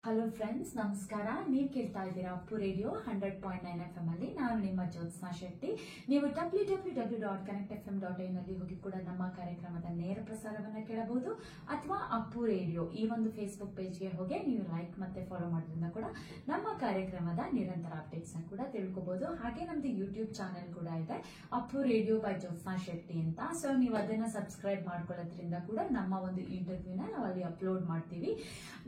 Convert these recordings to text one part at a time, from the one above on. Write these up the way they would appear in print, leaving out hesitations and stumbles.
Hello friends, ನಮಸ್ಕಾರ. ನೀವು ಕೇಳ್ತಾ ಇದ್ದೀರಾ ಅಪ್ಪು ರೇಡಿಯೋ 100.9 FM ಅಲ್ಲಿ. ನಾನು ನಿಮ್ಮ ಜ್ಯೋತ್ಸ್ನಾ ಶೆಟ್ಟಿ. ನೀವು www.connectfm.in ಅಲ್ಲಿ ಹೋಗಿ ಕೂಡ ನಮ್ಮ ಕಾರ್ಯಕ್ರಮದ ನೇರ ಪ್ರಸಾರವನ್ನ ಕೇಳಬಹುದು. ಅಥವಾ ಅಪ್ಪು ರೇಡಿಯೋ ಈ ಒಂದು ಫೇಸ್ಬುಕ್ ಪೇಜ್ಗೆ ಹೋಗಿ ನೀವು ಲೈಕ್ ಮತ್ತೆ ಫಾಲೋ ಮಾಡೋದ್ರಿಂದ ಕೂಡ ನಮ್ಮ ಕಾರ್ಯಕ್ರಮದ ನಿರಂತರ ಅಪ್ಡೇಟ್ಸ್ ನ ಕೂಡ ತಿಳ್ಕೊಬಹುದು. ಹಾಗೆ ನಮ್ದು ಯೂಟ್ಯೂಬ್ ಚಾನೆಲ್ ಕೂಡ ಇದೆ, ಅಪ್ಪು ರೇಡಿಯೋ ಬೈ ಜ್ಯೋತ್ಸ್ನಾ ಶೆಟ್ಟಿ ಅಂತ. ಸೊ ನೀವು ಅದನ್ನ ಸಬ್ಸ್ಕ್ರೈಬ್ ಮಾಡ್ಕೊಳ್ಳೋದ್ರಿಂದ ಕೂಡ ನಮ್ಮ ಒಂದು ಇಂಟರ್ವ್ಯೂನ ನಾವು ಅಲ್ಲಿ ಅಪ್ಲೋಡ್ ಮಾಡ್ತೀವಿ,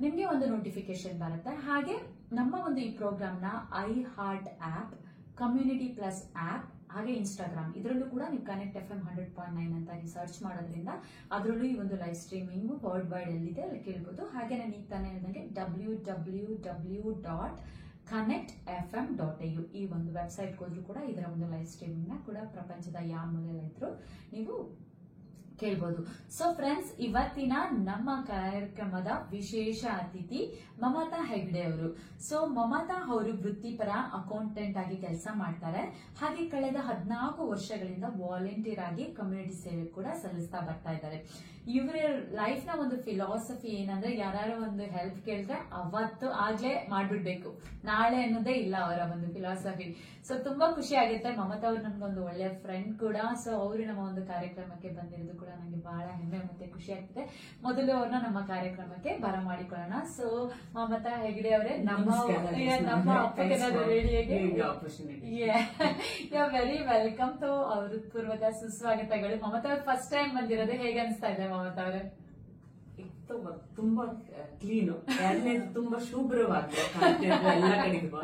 ನಿಮ್ಗೆ ಒಂದು ನೋಟಿಫಿಕೇಶನ್ ಬರುತ್ತೆ. ಹಾಗೆ ನಮ್ಮ ಒಂದು ಈ ಪ್ರೋಗ್ರಾಮ್ ನ I heart app, community plus app, ಹಾಗೆ ಇನ್ಸ್ಟಾಗ್ರಾಮ್ ಇದರಲ್ಲೂ ಕೂಡ ನೀವು ಕನೆಕ್ಟ್ FM 100.9 ಅಂತ ನೀವು ಸರ್ಚ್ ಮಾಡೋದ್ರಿಂದ ಅದರಲ್ಲೂ ಈ ಒಂದು ಲೈವ್ ಸ್ಟ್ರೀಮಿಂಗ್ ವರ್ಲ್ಡ್ ವೈಡ್ ಎಲ್ಲಿದೆ ಅಲ್ಲಿ ಕೇಳ್ಬೋದು. ಹಾಗೆ ನಾನು ಈಗ ತಾನೇ ಹೇಳಿದಂಗೆ www.connectfm.eu ಈ ಒಂದು ವೆಬ್ಸೈಟ್ಗೆ ಹೋದ್ರೂ ಕೂಡ ಇದರ ಒಂದು ಲೈವ್ ಸ್ಟ್ರೀಮಿಂಗ್ ನ ಕೂಡ ಪ್ರಪಂಚದ ಯಾವ ಮೂಲೆಯಲ್ಲಿದ್ರೂ ನೀವು ಕೇಳ್ಬೋದು. ಸೊ ಫ್ರೆಂಡ್ಸ್, ಇವತ್ತಿನ ನಮ್ಮ ಕಾರ್ಯಕ್ರಮದ ವಿಶೇಷ ಅತಿಥಿ ಮಮತಾ ಹೆಗ್ಡೆ ಅವರು. ಸೊ ಮಮತಾ ಅವರು ವೃತ್ತಿಪರ ಅಕೌಂಟೆಂಟ್ ಆಗಿ ಕೆಲಸ ಮಾಡ್ತಾರೆ. ಹಾಗೆ ಕಳೆದ 14 ವರ್ಷಗಳಿಂದ ವಾಲಂಟಿಯರ್ ಆಗಿ ಕಮ್ಯುನಿಟಿ ಸೇವೆ ಕೂಡ ಸಲ್ಲಿಸ್ತಾ ಬರ್ತಾ ಇದ್ದಾರೆ. ಇವರ ಲೈಫ್ ನ ಒಂದು ಫಿಲಾಸಫಿ ಏನಂದ್ರೆ, ಯಾರು ಒಂದು ಹೆಲ್ಪ್ ಕೇಳಿದ್ರೆ ಅವತ್ತು ಆಗ್ಲೇ ಮಾಡ್ಬಿಡ್ಬೇಕು, ನಾಳೆ ಅನ್ನೋದೇ ಇಲ್ಲ ಅವರ ಒಂದು ಫಿಲಾಸಫಿ. ಸೊ ತುಂಬಾ ಖುಷಿ ಆಗುತ್ತೆ. ಮಮತಾ ಅವ್ರು ನನ್ಗೊಂದು ಒಳ್ಳೆ ಫ್ರೆಂಡ್ ಕೂಡ. ಸೊ ಅವರು ನಮ್ಮ ಒಂದು ಕಾರ್ಯಕ್ರಮಕ್ಕೆ ಬಂದಿರೋದು ಕೂಡ ನಂಗೆ ಬಹಳ ಹೆಮ್ಮೆ ಮತ್ತೆ ಖುಷಿ ಆಗ್ತಿದೆ. ಮೊದಲು ಅವ್ರನ್ನ ನಮ್ಮ ಕಾರ್ಯಕ್ರಮಕ್ಕೆ ಬರಮಾಡಿಕೊಳ್ಳೋಣ. ಸೊ ಮಮತಾ ಹೆಗ್ಡೆ ಅವರೇ, ನಮ್ಮ ಅಪ್ಪಕನದ ರೇಡಿಯೋಗೆ ವೆರಿ ವೆಲ್ಕಮ್. ಟು ಅವ್ರ ಪೂರ್ವಕ ಸುಸ್ವಾಗತಗಳು. ಮಮತಾ ಅವ್ರು ಫಸ್ಟ್ ಟೈಮ್ ಬಂದಿರೋದು, ಹೇಗೆ ಅನಿಸ್ತಾ ಇದೆ ಮಮತಾ ಅವರೇ? ತುಂಬಾ ಕ್ಲೀನ್, ತುಂಬಾ ಶುಭ್ರವಾಗಿದೆ ಎಲ್ಲ ಕಡೆಗೂ.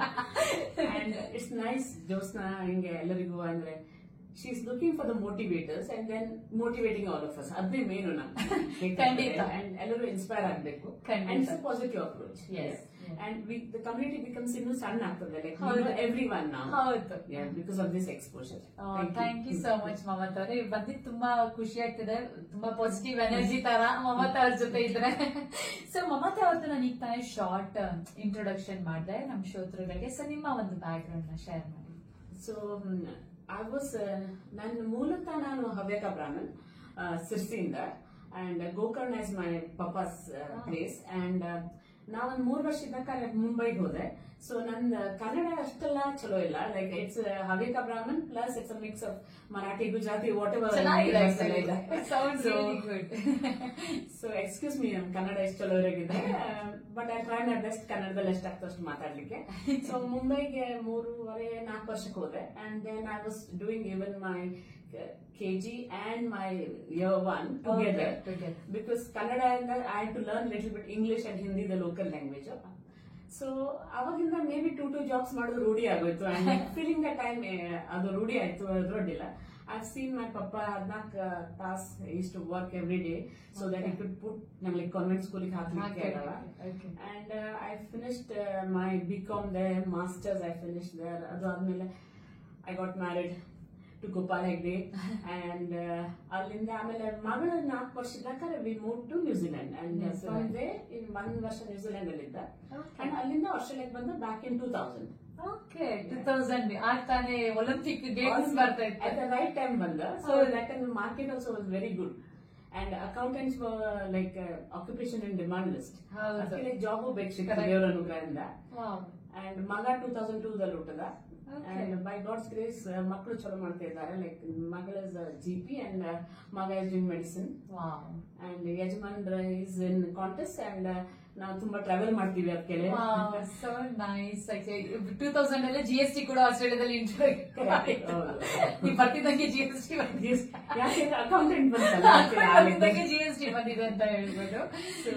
ಅಂಡ್ ಇಟ್ಸ್ ನೈಸ್ ಜ್ಯೋತ್ಸ್ನಾ ಹಿಂಗೆ ಎಲ್ಲರಿಗೂ ಅಂದ್ರೆ she is looking for the motivators and then motivating all of us. Adhe main na ಖಂಡಿತ. and ಎಲ್ಲರೂ ಇನ್ಸ್ಪೈರ್ ಆಗಬೇಕು. And it's a positive approach. Yes. And the community becomes ಇನ್ನೂ ಸಣ್ಣ ಆಗ್ತದೆ, like we know everyone now. ಹೌದು, because of this exposure. Thank you so much Mamata ಅವರೇ. ಬಂದಿದ್ದು ತುಂಬಾ ಖುಷಿ ಆಗ್ತಿದೆ, ತುಂಬಾ ಪಾಸಿಟಿವ್ ಎನರ್ಜಿ ತರ ಮಮತಾ ಅವ್ರ ಜೊತೆ ಇದ್ರೆ. ಸೊ ಮಮತಾ ಅವ್ರದ್ದು ನಾನು ಈಗ ತಾನೇ ಶಾರ್ಟ್ ಇಂಟ್ರೊಡಕ್ಷನ್ ಮಾಡಿದೆ ನಮ್ಮ ಶ್ರೋತೃಗಳಿಗೆ. ಸೊ ನಿಮ್ಮ ಒಂದು ಬ್ಯಾಕ್ ಗ್ರೌಂಡ್ ನ ಶೇರ್ ಮಾಡಿ. ಸೊ ನನ್ನ ಮೂಲತಃ ನಾನು ಹವ್ಯಕ ಬ್ರಾಹ್ಮಣ್, ಸಿರ್ಸಿಯಿಂದ. And Gokarna is my papa's place. And ನಾವೊಂದ್ 3 ವರ್ಷ ಇದ್ದಾಗ ಮುಂಬೈಗೆ ಹೋದೆ. ಸೊ ನನ್ ಕನ್ನಡ ಅಷ್ಟೆಲ್ಲ ಚಲೋ ಇಲ್ಲ, like it's Havyaka Brahmin plus it's a mix of Marathi, Gujarati, whatever. So excuse me, ನಮ್ ಕನ್ನಡ ಎಷ್ಟು ಚಲೋ ಇರೋಗಿದೆ, but I try my best ಕನ್ನಡದಲ್ಲಿ ಎಷ್ಟಾಗ್ತೋ ಅಷ್ಟು ಮಾತಾಡ್ಲಿಕ್ಕೆ. ಸೊ ಮುಂಬೈಗೆ 3.5-4 ವರ್ಷಕ್ಕೆ ಹೋದೆ. And then I was doing even my KG and my year 1 together. Because Kannada and I had to learn little bit English and Hindi, the local language. So ಅವಾಗಿಂದ may be 2 jobs ಮಾಡೋದು ರೂಢಿ ಆಗೋಯ್ತು. And feeling the time ಅದು ರೂಢಿ ಆಯ್ತು, ಅದ್ರೊಡ್ಡಿಲ್ಲ. I've seen my papa 14 ತಾಸ್ used to work every day so that he could put ನಮ್ಗೆ convent ಸ್ಕೂಲಿಗೆ ಹಾಕ್ಲಿಕ್ಕೆ ಆಗಲ್ಲ. And I finished my BCom there, masters I finished there. ಅದು ಆದ್ಮೇಲೆ I got married to Gopal Hegde. And ಅಲ್ಲಿಂದ ಆಮೇಲೆ ಮಗಳು 4 ವರ್ಷ ಇದ್ದಾಗ we moved to New Zealand. And from there in 1 ವರ್ಷ ನ್ಯೂ ಜಿಲೆಂಡ್ ಅಲ್ಲಿ ಇದ್ದ. ಅಂಡ್ ಅಲ್ಲಿಂದ ಆಸ್ಟ್ರೇಲಿಯಾಗೆ ಬಂದ ಬ್ಯಾಕ್ ಇನ್ 2000. ಓಕೆ, 2000 ಆಗ್ತಾನೆ ಒಲಿಂಪಿಕ್ ಗೇಮ್ಸ್ ಬರ್ತಾ ಇತ್ತು. ಅಟ್ ದ ರೈಟ್ ಟೈಮ್ ಬಂದ. So that time market also was very good. And accountants like occupation in demand list. ಅದಕ್ಕೆ ಜಾಬ್ ಬೇಕು ಸಿಕ್ಕ ದೇವರ ಅನುಗ್ರಹದಿಂದ. ಅಂಡ್ ಮಗ 2002 ಹುಟ್ಟದ. And by God's grace, ಮಕ್ಕಳು ಚಲೋ ಮಾಡ್ತಾ ಇದ್ದಾರೆ. ಲೈಕ್ ಮಗಳ ಇಸ್ GP and ಮಗ ಇಸ್ ಇನ್ ಮೆಡಿಸಿನ್. ಅಂಡ್ ಯಜಮಾನ್ ಇಸ್ ಇನ್ ಕಾಂಟೆಸ್ಟ್. ಅಂಡ್ ನಾವು ತುಂಬಾ ಟ್ರಾವೆಲ್ ಮಾಡ್ತೀವಿ ಅದಕ್ಕೆ. So nice. 2000 ಅಲ್ಲಿ GST ಕೂಡ ಆಸ್ಟ್ರೇಲಿಯಾದಲ್ಲಿ ಬರ್ತಿದ್ದಂಗೆ GST ಅಕೌಂಟೆಂಟ್ ಬಂತಲ್ಲ, GST ಬಂದಿದೆ ಅಂತ ಹೇಳ್ಬೋದು. So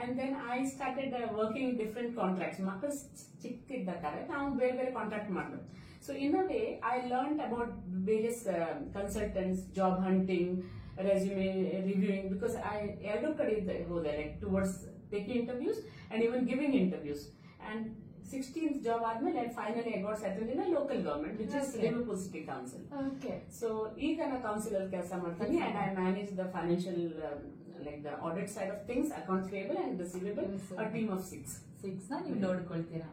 and then I started working different contracts. ಮಕ್ಕಳು ಚಿಕ್ಕಿದ್ದಾರೆ, ನಾವು ಬೇರೆ ಬೇರೆ ಕಾಂಟ್ರಾಕ್ಟ್ ಮಾಡಿದ್ವಿ. So in a way I learn about various consultants, job hunting, resume reviewing. Because I ಎರಡೂ ಕಡೆ ಹೋದೆ, like towards taking interviews and even giving interviews. And 16th job ಆದ್ಮೇಲೆ finally I got settled in a local government, which is Liverpool City Council. Okay. So ಈಗ ನಾನು counsellor ಕೆಲಸ ಮಾಡ್ತೀನಿ. And I manage the financial like the audit side of things, accounts payable and receivable, a team of 6. Six ನ ನೀವು ನೋಡ್ಕೊಳ್ತೀರಾ.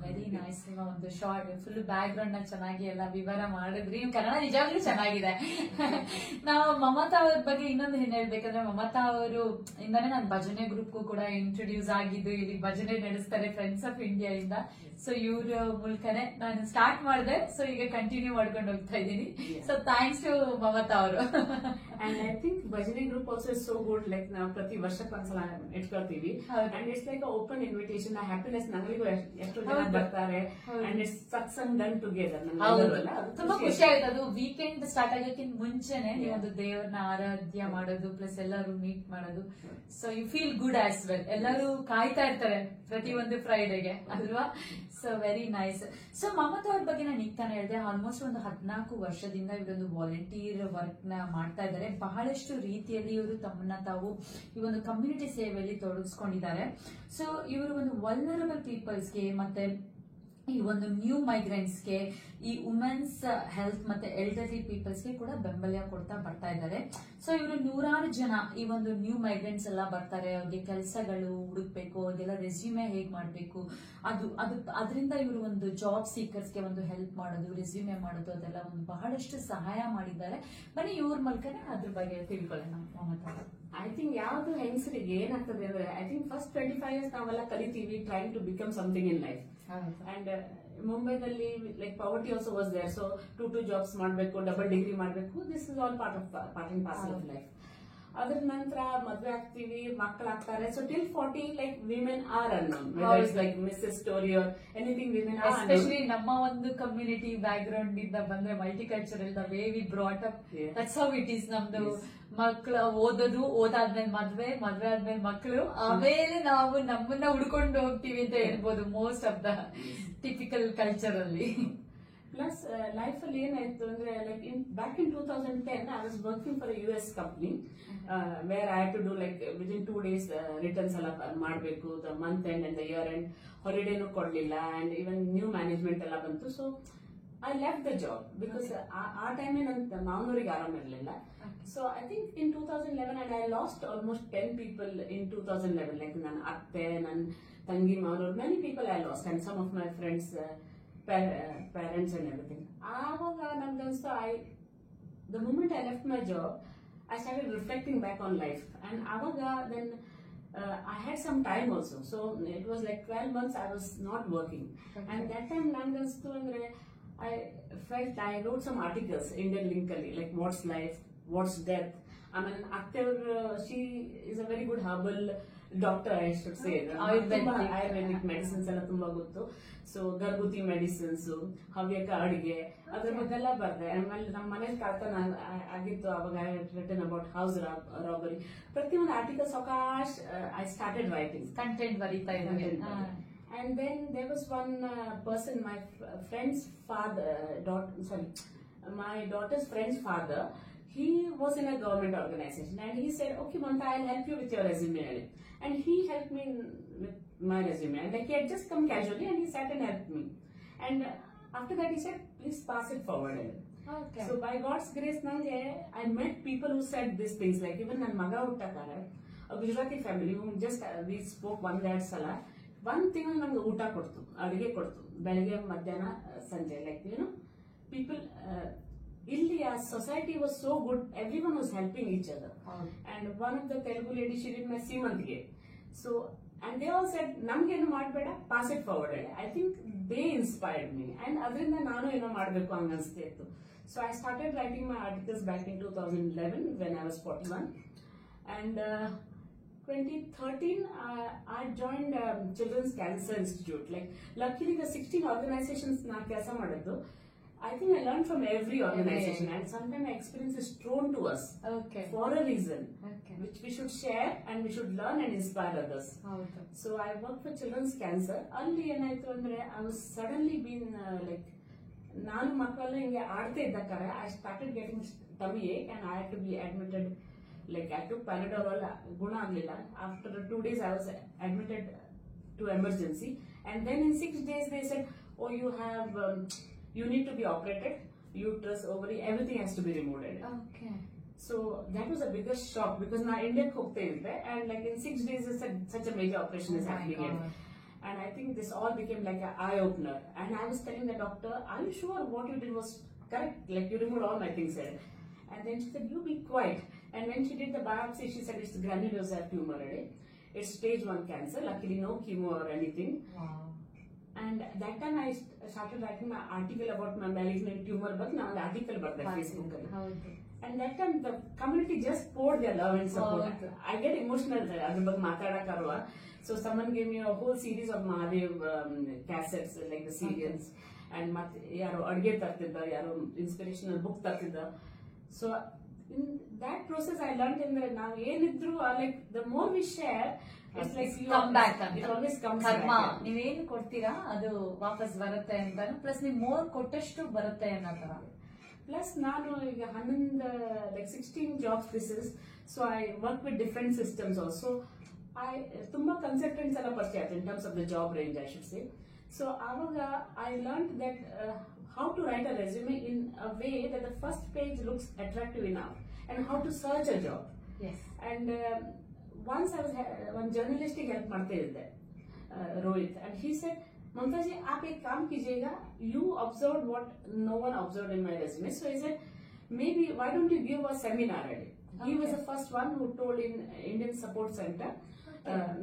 Very nice. ನಿಮ್ಮ ಒಂದು short full back ground ನ ಚೆನ್ನಾಗಿ ಎಲ್ಲ ವಿವರ ಮಾಡಿದ್ರಿ. ನಿಮ್ ಕನ್ನಡ ನಿಜವಾಗ್ಲೂ ಚೆನ್ನಾಗಿದೆ. ನಾವು ಮಮತಾ ಅವ್ರ ಬಗ್ಗೆ ಇನ್ನೊಂದು ಏನ್ ಹೇಳ್ಬೇಕಂದ್ರೆ, ಮಮತಾ ಅವರು ಇಂದಾನೆ ನಾನು ಭಜನೆ ಗ್ರೂಪ್ಗೂ ಕೂಡ ಇಂಟ್ರೊಡ್ಯೂಸ್ ಆಗಿದ್ದು. ಇಲ್ಲಿ ಭಜನೆ ನಡೆಸ್ತಾರೆ ಫ್ರೆಂಡ್ಸ್ ಆಫ್ ಇಂಡಿಯಾ ಇಂದ. ಸೊ ಇವ್ರ ಮೂಲಕನೇ ನಾನು ಸ್ಟಾರ್ಟ್ ಮಾಡಿದೆ. ಸೊ ಈಗ ಕಂಟಿನ್ಯೂ ಮಾಡ್ಕೊಂಡು ಹೋಗ್ತಾ ಇದ್ದೀನಿ. ಸೊ ಥ್ಯಾಂಕ್ಸ್ ಟು ಮಮತಾ ಅವರು. ಅಂಡ್ ಐ ಥಿಂಕ್ ಭಜನೆ group also is so good. Like ನಾವು ಪ್ರತಿ ವರ್ಷಕ್ಕೆ ಒಂದ್ಸಲ ಇಟ್ಕೊಳ್ತೀವಿ. And it's like open invitation. Happiness ನನಗೂ ಎಷ್ಟೋ ಜನ ಬರ್ತಾರೆ. And it's satsang done together. ತುಂಬಾ ಖುಷಿ ಆಯ್ತು. ಅದು ವೀಕೆಂಡ್ ಸ್ಟಾರ್ಟ್ ಆಗೋಕ್ಕಿಂತ ಮುಂಚೆನೆ ನೀವೊಂದು ದೇವರನ್ನ ಆರಾಧ್ಯ ಮಾಡೋದು ಪ್ಲಸ್ ಎಲ್ಲರೂ ಮೀಟ್ ಮಾಡೋದು. So you feel good as well. ಎಲ್ಲರೂ ಕಾಯ್ತಾ ಇರ್ತಾರೆ ಪ್ರತಿ ಒಂದು ಫ್ರೈಡೆಗೆ ಅಲ್ವಾ. So very nice. So Mamata ಅವ್ರ ಬಗ್ಗೆ ನಾನು ಈಗ ತಾನೇ ಹೇಳಿದೆ, ಆಲ್ಮೋಸ್ಟ್ ಒಂದು 14 ವರ್ಷದಿಂದ ಇವರೊಂದು ವಾಲಂಟಿಯರ್ ವರ್ಕ್ ನ ಮಾಡ್ತಾ ಇದ್ದಾರೆ. ಬಹಳಷ್ಟು ರೀತಿಯಲ್ಲಿ ಇವರು ತಮ್ಮನ್ನ ತಾವು ಈ ಒಂದು ಕಮ್ಯುನಿಟಿ ಸೇವೆಯಲ್ಲಿ ತೊಡಗಿಸ್ಕೊಂಡಿದ್ದಾರೆ. ಸೊ ಇವರು ಒಂದು ವಲ್ನರಬಲ್ ಪೀಪಲ್ಸ್ಗೆ ಮತ್ತೆ ಈ ಒಂದು ನ್ಯೂ ಮೈಗ್ರೆಂಟ್ಸ್ಗೆ, ಈ ವುಮೆನ್ಸ್ ಹೆಲ್ತ್ ಮತ್ತೆ ಎಲ್ಡರ್ಲಿ ಪೀಪಲ್ಸ್ಗೆ ಕೂಡ ಬೆಂಬಲ ಕೊಡ್ತಾ ಬರ್ತಾ ಇದ್ದಾರೆ. ಸೊ ಇವರು ನೂರಾರು ಜನ ಈ ಒಂದು ನ್ಯೂ ಮೈಗ್ರೆಂಟ್ಸ್ ಎಲ್ಲ ಬರ್ತಾರೆ. ಅವ್ರಿಗೆ ಕೆಲಸಗಳು ಹುಡುಕ್ಬೇಕು, ಅವ್ರಿಗೆಲ್ಲ ರೆಸ್ಯೂಮೆ ಹೇಗ್ ಮಾಡ್ಬೇಕು, ಅದರಿಂದ ಇವರು ಒಂದು ಜಾಬ್ ಸೀಕರ್ಸ್ಗೆ ಒಂದು ಹೆಲ್ಪ್ ಮಾಡೋದು, ರೆಸ್ಯೂಮೆ ಮಾಡೋದು, ಅದೆಲ್ಲ ಒಂದು ಬಹಳಷ್ಟು ಸಹಾಯ ಮಾಡಿದ್ದಾರೆ. ಬನ್ನಿ ಇವ್ರ ಮೂಲಕನೇ ಅದ್ರ ಬಗ್ಗೆ ತಿಳ್ಕೊಳ್ಳೋಣ. ಮಮತಾ, ಐ ಥಿಂಕ್ ಯಾವ್ದು ಹೆಂಗಸರಿಗೆ ಏನಾಗ್ತದೆ ಅಂದ್ರೆ, ಐ ಥಿಂಕ್ ಫಸ್ಟ್ 25 years ನಾವೆಲ್ಲ ಕಲಿತೀವಿ trying to become something in life. And ಮುಂಬೈದಲ್ಲಿ like poverty also was there. So 2 jobs ಮಾಡಬೇಕು, ಡಬಲ್ ಡಿಗ್ರಿ ಮಾಡಬೇಕು. This is all part and parcel of life. ಅದ್ರ ನಂತರ ಮದ್ವೆ ಆಗ್ತೀವಿ, ಮಕ್ಕಳಾಗ್ತಾರೆ. So till 40 like women are unknown, like mysterious or anything women are. Especially ನಮ್ಮ ಒಂದು community background ಇಂದ ಬಂದ್ರೆ, multicultural the way we brought up, that's how it is. ನಮ್ದು ಮಕ್ಳು ಓದೋದು, ಓದಾದ್ಮೇಲೆ ಮದ್ವೆ, ಮದ್ವೆ ಆದ್ಮೇಲೆ ಮಕ್ಕಳು, ಆಮೇಲೆ ನಾವು ನಮ್ಮನ್ನ ಹುಡ್ಕೊಂಡು ಹೋಗ್ತೀವಿ ಅಂತ ಹೇಳ್ಬೋದು most of the typical culture ಅಲ್ಲಿ. ಪ್ಲಸ್ ಲೈಫ್ ಅಲ್ಲಿ ಏನಾಯ್ತು ಅಂದ್ರೆ, like back in 2010 I was working for US company where I had to do like within 2 days returns ಎಲ್ಲ ಮಾಡಬೇಕು. The month end and the year end ಹಾಲಿಡೇನು ಕೊಡ್ಲಿಲ್ಲ. And even new management ಎಲ್ಲ ಬಂತು. So I left the job because ಆ ಟೈಮೇ ನನ್ನ ಮಾವನವರಿಗೆ ಆರಾಮಿರ್ಲಿಲ್ಲ. So I think in 2011 and I lost almost 10 people in 2011. Like ನನ್ನ ಅತ್ತೆ, ನನ್ನ ತಂಗಿ, ಮಾವನವ್ರು, many people I lost and some of my friends, parents and everything. ಆವಾಗ ನಮ್ಗೆ ಅನ್ಸ್ತು, the moment I left my job, I started reflecting back on life. And ಆವಾಗ then I had some time also. So it was like 12 months I was not working. And that time ನಮ್ಗೆ ಅನ್ಸ್ತು ಅಂದ್ರೆ, I felt I wrote some articles Indian Link ಅಲ್ಲಿ, like what's life, what's death. I mean, she is a very good herbal doctor, I should say. Ayurvedic medicines ಎಲ್ಲ ತುಂಬಾ ಗೊತ್ತು. So ಗರ್ಭೂತಿ medicines, Havyaka ಅಡಿಗೆ, ಅದ್ರ ಬಗ್ಗೆ ಎಲ್ಲ ಬರ್ದೆ. ಆಮೇಲೆ ನಮ್ಮ ಮನೇಲಿ ಕಳ್ತನ ಆಗಿತ್ತು. ಅವಾಗ I written about house robbery. ಪ್ರತಿಯೊಂದು ಆರ್ಟಿಕಲ್ ಸಾವಕಾಶ ಐ ಸ್ಟಾರ್ಟೆಡ್ ರೈಟಿಂಗ್, ಕಂಟೆಂಟ್ ಬರೀತಾ ಇದ್ದಾರೆ. And then there was one person, my friend's father, my daughter's friend's father. He was in a government organization and he said, okay Mamta, I'll help you with your resume. And he helped me with my resume. And like he had just come casually and he sat and helped me. And after that he said, please pass it forward. Okay. So by God's grace, I met people who said these things. Like even ನನ್ನ ಮಗ ಹುಟ್ಟಕ್ಕಾರೆ, a Gujarati family whom just we spoke one that sala. One thing ನಮ್ಗೆ ಊಟ ಕೊಡ್ತು, ಅಡಿಗೆ ಕೊಡ್ತು, ಬೆಳಗ್ಗೆ ಮಧ್ಯಾಹ್ನ ಸಂಜೆ. ಲೈಕ್ people ಇಲ್ಲಿ ಆ society was so good, everyone was helping each other. And one of the Telugu lady, she did my Seemantige. So and they all said, ನಮ್ಗೇನು ಮಾಡಬೇಡ, pass it forward. I think they inspired me and ಅದರಿಂದ ನಾನು ಏನೋ ಮಾಡಬೇಕು ಹಂಗ ಅನಿಸ್ತಾ ಇತ್ತು. So I started writing my articles back in 2011 when I was 41. And 2013 I joined Children's Cancer Institute. Like luckily the 16 organizations na ಕೆಲಸ ಮಾಡಿದ್ದು, I think I learned from every organization. And sometimes experience is thrown to us for a reason, which we should share and we should learn and inspire others. So I worked for Children's Cancer. ಅಲ್ಲಿ ಏನಾಯ್ತು ಅಂದ್ರೆ, I was suddenly been like, ನಾನು ಮಕ್ಕಳೆಲ್ಲ ಹಿಂಗೆ ಆಡ್ತಾ ಇದ್ದಕ್ಕಾರೆ I started getting tummy ache and I had to be admitted. Like I took Panadol, ಗುಣ ಆಗ್ಲಿಲ್ಲ. After 2 days I was admitted to emergency. And then in 6 days they said, oh you have you need to be operated, uterus, ovary, everything has to be removed. Okay. So that was the biggest shock because now India ಹೋಗ್ತಾ ಇದ್ದೆ and like in 6 days such a major operation is happening. And I think this all became like an eye opener. And I was telling the doctor, "Are you sure what you did was correct? Like you removed all my things there." And then she said, "You be quiet." And when she did the biopsy, she said it's granulosa tumor already. It's stage 1 cancer. Luckily, no chemo or anything. Wow. And that time I started writing my article about my malignant tumor, but now the article about that Facebook. ಹೌದು. And that time the community just poured their love and support. ಹೌದು. I get emotional ಅದ್ರ ಬಗ್ಗೆ ಮಾತಾಡಕ್ಕಾರುವ. So someone gave me a whole series of Mahadev cassettes, like the serials. And ಮತ್ತೆ ಯಾರೋ ಅಡ್ಗೆ ತರ್ತಿದ್ದ, ಯಾರೋ inspirational book ತರ್ತಿದ್ದ. So in that process I learned that ನಾವು ಏನಿದ್ರು like the more we share, it's like you come back ಅಂತ. It always comes ಕರ್ಮ back. ನೀವೇನು ಕೊಡ್ತೀರಾ ಅದು ವಾಪಸ್ ಬರುತ್ತೆ ಅಂತ, ಪ್ಲಸ್ ನೀವು ಮೋರ್ ಕೊಟ್ಟಷ್ಟು ಬರುತ್ತೆ ಅನ್ನೋ ತರ. Plus ನಾನು ಈಗ 16 jobs this is, so I work with different systems also. I ತುಂಬಾ consultants ಎಲ್ಲ ಪರಿಚಯ ಆಯ್ತು in terms of the job range, I should say. So ಆವಾಗ I learned that how to write a resume in a way that the first page looks attractive enough, and how to search a job. Yes. And once I was one journalist की help ಮಾಡ್ತಾ ಇದ್ದೆ, Rohit, and he said, "Mamta ji, आप एक काम कीजिएगा, you observed what no one observed in my resume." So he said, "Maybe why don't you give a seminar already?" He was the first one who told in Indian Support Center,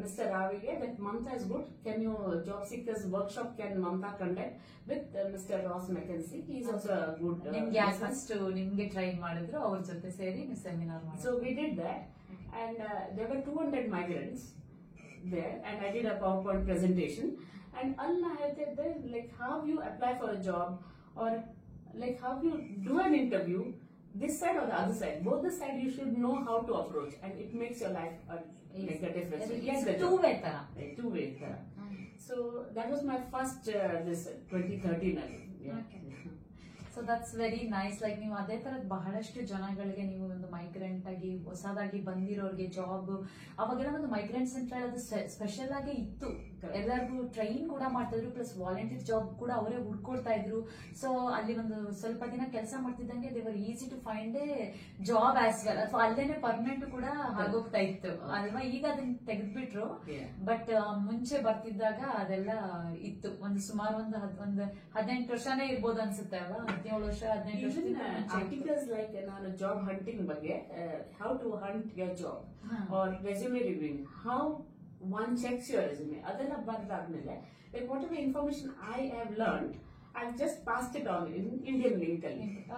Mr. Ravige, that Mamta is good. Can you job seekers workshop can Mamta conduct with Mr. Ross McKenzie? He is also a good. ನಿಮ್ಗೆ ಯಾಕೆ first ನಿಮ್ಗೆ train ಮಾಡಿದ್ರು, ಅವ್ರ ಜೊತೆ ಸೇರಿ seminar ಮಾಡಿ. So we did that, and there were 200 migrants there, and I did a PowerPoint presentation. And Allah had said, like how you apply for a job, or like how you do an interview, this side or the other side, both the side you should know how to approach, and it makes your life make a difference. two-way ತರ. Two-way ತರ. So that was my first this 2013. Yeah. Okay. So that's very nice. Like ನೀವು ಅದೇ ತರದ್ ಬಹಳಷ್ಟು ಜನಗಳಿಗೆ ನೀವು ಒಂದು migrant ಆಗಿ ಹೊಸದಾಗಿ ಬಂದಿರೋರಿಗೆ ಜಾಬ್, ಅವಾಗೆಲ್ಲ ಒಂದು ಮೈಗ್ರೆಂಟ್ ಸೆಂಟರ್ ಅದು ಸ್ಪೆಷಲ್ ಆಗಿ ಇತ್ತು, ಎಲ್ಲರಿಗೂ ಟ್ರೈನ್ ಕೂಡ ಮಾಡ್ತಾ ಇದ್ರು, ಪ್ಲಸ್ ವಾಲಂಟಿಯರ್ ಜಾಬ್ ಕೂಡ ಅವರೇ ಹುಡ್ಕೊಡ್ತಾ ಇದ್ರು. ಸೊ ಅಲ್ಲಿ ಒಂದು ಸ್ವಲ್ಪ ದಿನ ಕೆಲಸ ಮಾಡ್ತಿದ್ದಂಗೆ they were easy to find a job as well, ಅಥವಾ ಅಲ್ಲೇನೆ ಪರ್ಮನೆಂಟ್ ಕೂಡ ಆಗೋಗ್ತಾ ಇತ್ತು ಅಲ್ವಾ. ಈಗ ಅದನ್ನ ತೆಗೆದ್ಬಿಟ್ರು, ಬಟ್ ಮುಂಚೆ ಬರ್ತಿದ್ದಾಗ ಅದೆಲ್ಲ ಇತ್ತು. ಒಂದು ಸುಮಾರು ಒಂದು 18 ವರ್ಷನೇ ಇರ್ಬೋದು ಅನ್ಸುತ್ತೆ ಅಲ್ವಾ, 17 ವರ್ಷ 18 ವರ್ಷ. Articles like ನಾನು ಜಾಬ್ ಹಂಟಿಂಗ್ ಬಗ್ಗೆ, how to hunt your job, or resume reviewing, how one checks your resume, ಅದೆಲ್ಲ ಬರ್ದಾದ್ಮೇಲೆ like whatever information I have learned, I've just passed it on in Indian Link.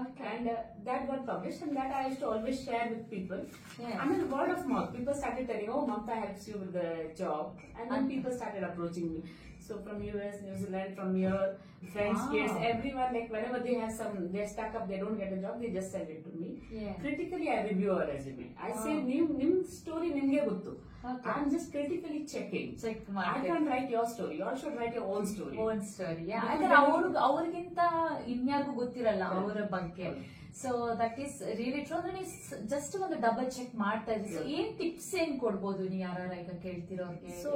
Okay. And that got published, and that I used to always share with people. Yeah. And then word of mouth, people started telling, "Oh, Mamta helps you with the job," and then people started approaching me. So from US, New Zealand, from here, friends, kids, everyone, like whenever they have they're stuck up, they don't get a job, they just send it to me. Yeah. Critically, I review a resume. I say, nim story nimge gottu. Okay. I'm just critically checking. I can't write your story. You all should write your own story. Own story. Yeah. ಅವ್ರಿಗಿಂತ ಇನ್ಯಾರಿಗೂ ಗೊತ್ತಿರಲ್ಲ ಅವರ ಬಗ್ಗೆ. So that is really true. ಅಂದ್ರೆ ನೀವು just ಒಂದು double check ಮಾಡ್ತಾ ಇದ್ರಿ. So ಏನ್ ಟಿಪ್ಸ್ ಏನ್ ಕೊಡ್ಬೋದು ನೀವು ಯಾರು ಈಗ ಕೇಳ್ತಿರೋರಿಗೆ? ಸೊ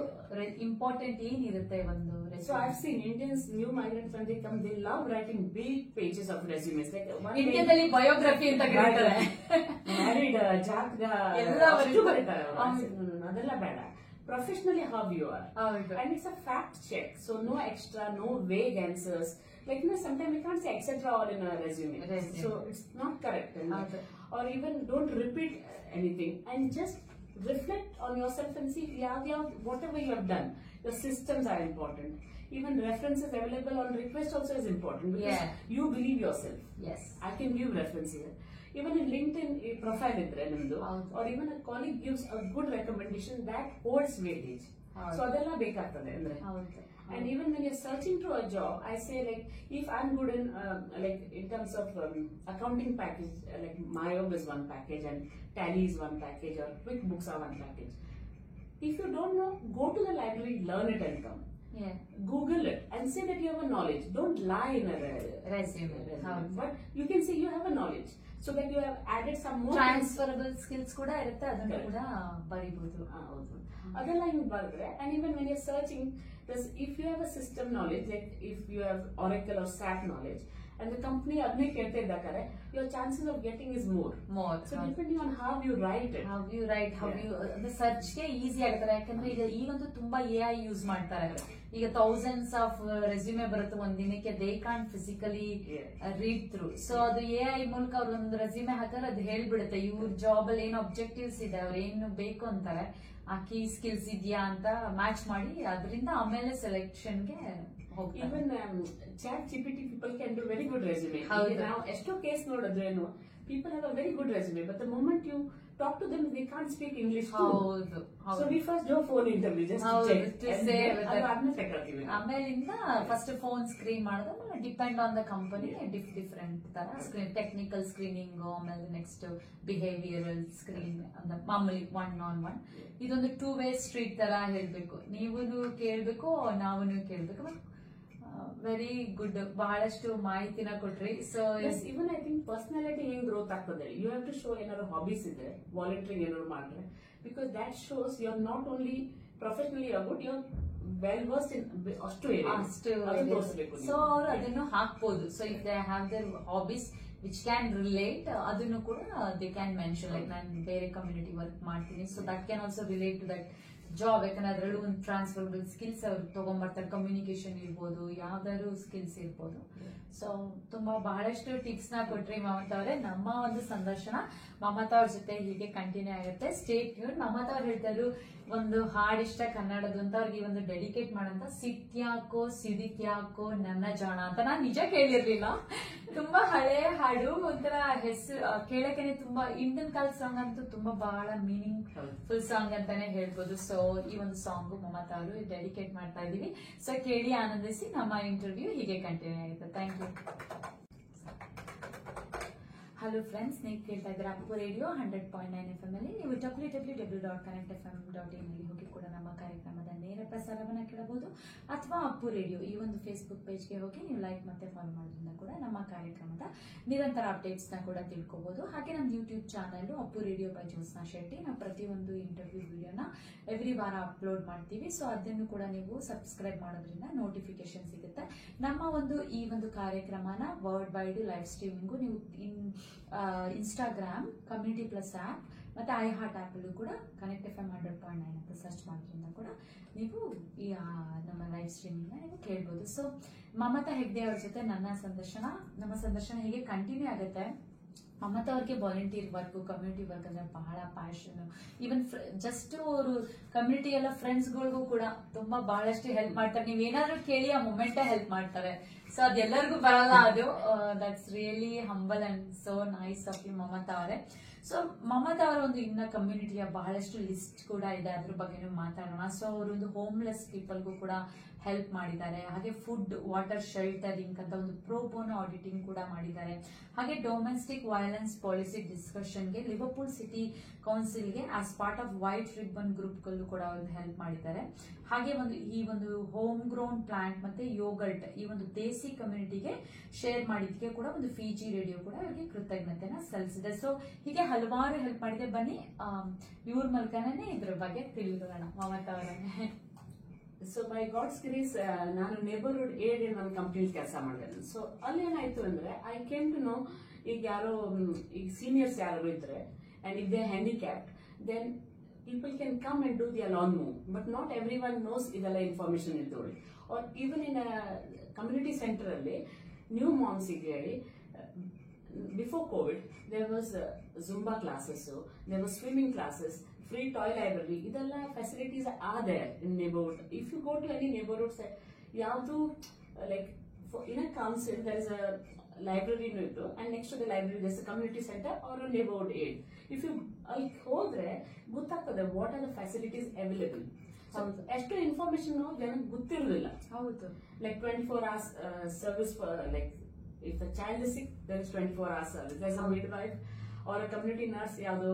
ಇಂಪಾರ್ಟೆಂಟ್ ಏನಿರುತ್ತೆ ಒಂದು resume? So I've seen Indians, new migrants, when they come, they love writing big pages of resumes. Like ಇಂಡಿಯಾದಲ್ಲಿ ಬಯೋಗ್ರಫಿ ಅಂತ ಕರೀತಾರೆ, ಮ್ಯಾರಿಡ್, ಜಾತಕ ಎಲ್ಲ ಬರೀತಾರೆ. ಅದೆಲ್ಲ ಬೇಡ. Professionally how you are. And it's a fact check, so no extra, no vague answers. Like sometimes we can't say etc. all in a resume. So it's not correct. Or even don't repeat anything, and just reflect on yourself and see whatever you have done. The systems are important. Even references available on request also is important, because you believe yourself. Yes, I can give reference here. Even in LinkedIn profile idre nimdu, or even a colleague gives a good recommendation, that holds weightage. So adella bekagtade andre. And even when you're searching to a job, I say, like, if I'm good in like in terms of accounting package, like Mayob is one package and Tally is one package, or QuickBooks are one package. If you don't know, go to the library, learn it and come. Yeah. Google it and say that you have a knowledge. Don't lie in a resume. But you can say you have a knowledge, so that you have added some more transferable skills ಕೂಡ ಇರುತ್ತೆ, ಅದನ್ನ ಕೂಡ ಬರಿಬಹುದು. ಅದೆಲ್ಲ ಹಿಂಗ್ ಬರೆದ್ರೆ, and even when you're searching, if you have a system knowledge, like if you have Oracle or SAP knowledge, and the company adne kerte iddakare, your chances of getting is more. So depending on how you write it, how you the search ಗೆ easy ಆಗುತ್ತೆ. ಯಾಕಂದ್ರೆ ಈಗಂತೂ ತುಂಬಾ AI use ಮಾಡ್ತಾರೆ. ಈಗ thousands of resume ಬರುತ್ತೆ ಒಂದ್ ದಿನಕ್ಕೆ, they can't physically read through. So ಅದು AI ಮೂಲಕ ಅವ್ರ ಒಂದು ರೆಸ್ಯೂಮೆ ಹಾಕಿದ್ರೆ ಅದು ಹೇಳ್ಬಿಡುತ್ತೆ ಇವ್ರ ಜಾಬ್ ಅಲ್ಲಿ ಏನು ಅಬ್ಜೆಕ್ಟಿವ್ಸ್ ಇದೆ, ಅವ್ರು ಏನು ಬೇಕು ಅಂತಾರೆ, ಆ ಕೀ ಸ್ಕಿಲ್ಸ್ ಇದೆಯಾ ಅಂತ ಮ್ಯಾಚ್ ಮಾಡಿ ಅದರಿಂದ ಆಮೇಲೆ ಸೆಲೆಕ್ಷನ್ಗೆ ಹೋಗ್ತಾರೆ. Even chat GPT people can do very good resume. ನಾವು ಎಷ್ಟೋ ಕೇಸ್ ನೋಡಿದ್ರೇನು people have a very good resume, but the moment you talk to them, they can't speak English too. So we first do a phone interview just to check. ಆಮೇಲಿಂದ first phone screen ಮಾಡಿದ್ರೆ depend on the company different ತರ screen, technical screening, ಆಮೇಲೆ next behavioural screen, ಮಾಮೂಲಿ 1-on-1. ಇದೊಂದು 2-way street ತರ ಹೇಳ್ಬೇಕು, ನೀವು ಕೇಳ್ಬೇಕು ನಾವು ಕೇಳ್ಬೇಕು. ವೆರಿ ಗುಡ್, ಬಹಳಷ್ಟು ಮಾಹಿತಿನ ಕೊಟ್ರಿ. So even I think personality ಹೆಂಗ್ ಗ್ರೋತ್ ಆಗ್ತದೆ, ಯು ಹ್ಯಾವ್ ಟು ಶೋ ಏನಾದ್ರು ಹಾಬೀಸ್ ಇದೆ, ವಾಲಂಟಿಯರಿಂಗ್ ಏನಾದ್ರು ಮಾಡಿದ್ರೆ, because that shows you are not only professionally about, you are well versed in ಅಷ್ಟು ತೋರಿಸಬೇಕು. ಸೊ ಅವರು ಅದನ್ನು ಹಾಕ್ಬೋದು. So if they have their hobbies which can relate, ಅದನ್ನು ಕೂಡ ದೇ ಕ್ಯಾನ್ ಮೆನ್ಷನ್, ಲೈಕ್ ನಾನು ಬೇರೆ ಕಮ್ಯುನಿಟಿ ವರ್ಕ್ ಮಾಡ್ತೀನಿ, so that can also relate to that job. ಯಾಕಂದ್ರೆ ಅದರಲ್ಲೂ ಒಂದು ಟ್ರಾನ್ಸ್ಫರ್ಬಲ್ ಸ್ಕಿಲ್ಸ್ ಅವ್ರು ತಗೊಂಡ್ಬರ್ತಾರೆ, ಕಮ್ಯುನಿಕೇಶನ್ ಇರ್ಬೋದು, ಯಾವ್ದಾದ್ರು ಸ್ಕಿಲ್ಸ್ ಇರ್ಬೋದು. ಸೊ ತುಂಬಾ ಬಹಳಷ್ಟು ಟಿಪ್ಸ್ ನ ಕೊಟ್ರಿ ಮಮತಾ ಅವರೇ. ನಮ್ಮ ಒಂದು ಸಂದರ್ಶನ ಮಮತಾ ಅವ್ರ ಜೊತೆ ಹೀಗೆ ಕಂಟಿನ್ಯೂ ಆಗುತ್ತೆ. Stay tune. ಮಮತಾ ಅವ್ರು ಹೇಳ್ತಾರೆ ಒಂದು ಹಾಡಿಷ್ಟ ಕನ್ನಡದ ಅಂತ ಅವ್ರಿಗೆ ಒಂದು ಡೆಡಿಕೇಟ್ ಮಾಡಂತ, ಸಿಟ್ಯಾಕೋ ಸಿಡಿಕ್ಯಾಕೋ ನನ್ನ ಜಾಣ ಅಂತ. ನಾನ್ ನಿಜ ಕೇಳಿರ್ಲಿಲ್ಲ, ತುಂಬಾ ಹಳೆ ಹಾಡು, ಒಂಥರ ಹೆಸರು ಕೇಳಕ್ಕೆ ತುಂಬಾ ಇಂಡಿಯನ್ ಕಾಲ್ ಸಾಂಗ್ ಅಂತೂ ತುಂಬಾ ಬಹಳ ಮೀನಿಂಗ್ ಫುಲ್ ಸಾಂಗ್ ಅಂತಾನೆ ಹೇಳ್ಬೋದು. ಸೊ ಈ ಒಂದು ಸಾಂಗ್ ಮಮತಾ ಅವರು ಡೆಡಿಕೇಟ್ ಮಾಡ್ತಾ ಇದೀವಿ. ಸೊ ಕೇಳಿ ಆನಂದಿಸಿ. ನಮ್ಮ ಇಂಟರ್ವ್ಯೂ ಹೀಗೆ ಕಂಟಿನ್ಯೂ ಆಗುತ್ತೆ. Thank you. ಹಲೋ ಫ್ರೆಂಡ್ಸ್, ನೀವು ಕೇಳ್ತಾ ಇದ್ದೀರಾ ಅಪ್ಪು ರೇಡಿಯೋ 100.9 FM ಅಲ್ಲಿ. ನೀವು www.connectfm.in ಅಲ್ಲಿ ಹೋಗಿ ಕೂಡ ನಮ್ಮ ಕಾರ್ಯಕ್ರಮದ ನೇರ ಪ್ರಸಾರವನ್ನ ಕೇಳಬಹುದು, ಅಥವಾ ಅಪ್ಪು ರೇಡಿಯೋ ಈ ಒಂದು ಫೇಸ್ಬುಕ್ ಪೇಜ್ಗೆ ಹೋಗಿ ನೀವು ಲೈಕ್ ಮತ್ತೆ ಫಾಲೋ ಮಾಡೋದ್ರಿಂದ ಕೂಡ ನಮ್ಮ ಕಾರ್ಯಕ್ರಮದ ನಿರಂತರ ಅಪ್ಡೇಟ್ಸ್ ನ ಕೂಡ ತಿಳ್ಕೋಬಹುದು. ಹಾಗೆ ನಮ್ಮ YouTube channel Appu radio by Jyotsna Shetty, ನಾವು ಪ್ರತಿಯೊಂದು ಇಂಟರ್ವ್ಯೂ ವಿಡಿಯೋನ ಎವ್ರಿ ವಾರ ಅಪ್ಲೋಡ್ ಮಾಡ್ತೀವಿ. ಸೊ ಅದನ್ನು ಕೂಡ ನೀವು ಸಬ್ಸ್ಕ್ರೈಬ್ ಮಾಡೋದ್ರಿಂದ ನೋಟಿಫಿಕೇಶನ್ ಸಿಗುತ್ತೆ. ನಮ್ಮ ಈ ಒಂದು ಕಾರ್ಯಕ್ರಮನ ವರ್ಲ್ಡ್ ವೈಡ್ ಲೈವ್ ಸ್ಟ್ರೀಮಿಂಗು ನೀವು ಇನ್ಸ್ಟಾಗ್ರಾಮ್, ಕಮ್ಯುನಿಟಿ ಪ್ಲಸ್ ಆಪ್ ಮತ್ತೆ iHeart ಆಪ್ ಅಲ್ಲೂ ಕೂಡ ಕನೆಕ್ಟ್ FM 100.9 ಅಂತ ಸರ್ಚ್ ಮಾಡೋದ್ರಿಂದ ಕೂಡ ನೀವು ಈ ನಮ್ಮ ಲೈವ್ ಸ್ಟ್ರೀಮಿಂಗ್ ನೀವು ಕೇಳ್ಬೋದು. ಸೊ ಮಮತಾ ಹೆಗ್ಡೆ ಅವ್ರ ಜೊತೆ ನಮ್ಮ ಸಂದರ್ಶನ ಹೀಗೆ ಕಂಟಿನ್ಯೂ ಆಗುತ್ತೆ. ಮಮತಾ ಅವ್ರಿಗೆ ವಾಲಂಟಿಯರ್ ವರ್ಕ್, ಕಮ್ಯುನಿಟಿ ವರ್ಕ್ ಅಂದ್ರೆ ಬಹಳ ಪ್ಯಾಷನ್. ಈವನ್ ಜಸ್ಟ್ ಅವರು ಕಮ್ಯುನಿಟಿ ಎಲ್ಲ ಫ್ರೆಂಡ್ಸ್ಗಳಿಗೂ ಕೂಡ ತುಂಬಾ ಬಹಳಷ್ಟು ಹೆಲ್ಪ್ ಮಾಡ್ತಾರೆ. ನೀವೇನಾದ್ರೂ ಕೇಳಿ ಆ ಮೊಮೆಂಟೇ ಹೆಲ್ಪ್ ಮಾಡ್ತಾರೆ. ಸೊ ಅದೆಲ್ಲರಿಗೂ ಬರಲ್ಲ ಅದು. That's really humble and so nice of you Mamata ಅವರೇ. ಸೊ ಮಮತಾ ಅವರ ಒಂದು ಇನ್ನ ಕಮ್ಯುನಿಟಿಯ ಬಹಳಷ್ಟು ಲಿಸ್ಟ್ ಕೂಡ ಇದೆ, ಅದ್ರ ಬಗ್ಗೆನೂ ಮಾತಾಡೋಣ. ಸೊ ಅವರೊಂದು ಹೋಮ್ಲೆಸ್ ಪೀಪಲ್ಗೂ ಕೂಡ ಹೆಲ್ಪ್ ಮಾಡಿದ್ದಾರೆ. ಹಾಗೆ ಫುಡ್, ವಾಟರ್, ಶೆಲ್ಟರಿಂಗ್ ಅಂತ ಒಂದು ಪ್ರೋಬೋನೋ ಆಡಿಟಿಂಗ್ ಕೂಡ ಮಾಡಿದ್ದಾರೆ. ಹಾಗೆ ಡೊಮೆಸ್ಟಿಕ್ ವೈಲೆನ್ಸ್ ಪಾಲಿಸಿ ಡಿಸ್ಕಷನ್ಗೆ ಲಿವರ್ಪೂಲ್ ಸಿಟಿ ಕೌನ್ಸಿಲ್ಗೆ as part of white ribbon ಗ್ರೂಪ್ಗಳು ಕೂಡ ಒಂದು ಹೆಲ್ಪ್ ಮಾಡಿದ್ದಾರೆ. ಹಾಗೆ ಈ ಒಂದು ಹೋಮ್ ಗ್ರೋನ್ ಪ್ಲಾಂಟ್ ಮತ್ತೆ ಯೋಗರ್ಟ್ ಈ ಒಂದು ದೇಸಿ ಕಮ್ಯುನಿಟಿಗೆ ಶೇರ್ ಮಾಡಿದ್ದಕ್ಕೆ ಕೂಡ ಒಂದು ಫಿಜಿ ರೇಡಿಯೋ ಕೂಡ ಇವರಿಗೆ ಕೃತಜ್ಞತೆನ ಸಲ್ಲಿಸಿದೆ. ಸೊ ಹೀಗೆ ಹಲವಾರು ಹೆಲ್ಪ್ ಮಾಡಿದೆ. ಬನ್ನಿ ಇವ್ರ ಮೂಲಕನೇ ಇದ್ರ ಬಗ್ಗೆ ತಿಳಿಯೋಣ ಮಮತಾ ಅವರೇ. ಸೊ ಬೈ ಗಾಡ್ಸ್ ಗ್ರೇಸ್ ನಾನು ನೇಬರ್ಹುಡ್ ಏಡ್ ಒಂದು ಕಂಪ್ನಿಲಿ ಕೆಲಸ ಮಾಡಿದೆ. ಸೊ ಅಲ್ಲಿ ಏನಾಯ್ತು ಅಂದ್ರೆ ಐ ಕೇಮ್ ಟು ನೋ, ಈಗ ಯಾರೋ ಈಗ ಸೀನಿಯರ್ಸ್ ಯಾರು ಇದ್ರೆ and if they handicapped, then people can come and do their lawn move, but not everyone knows ಇದೆಲ್ಲ ಇನ್ಫಾರ್ಮೇಶನ್ ಇದ್ದೋಳಿ. Or even in community centre new moms ಮಾಮ್ಸ್ ಹೇಳಿ before COVID there was Zumba classes, there was swimming classes, free toy library, ಇದೆಲ್ಲ facilities are there in neighborhood. If you go to any neighborhood, ಯಾವುದು like in a council there is a library and next to the library there is a community center or a neighborhood aid. If you ಹೋದ್ರೆ ಗೊತ್ತಾಗ್ತದೆ what are the facilities available. So ಎಷ್ಟು information ಜನಕ್ಕೆ ಗೊತ್ತಿರಲಿಲ್ಲ. ಹೌದು, like 24 hours service for like if the child is sick there is 24 hours service. There is a midwife or a community nurse ಯಾವುದು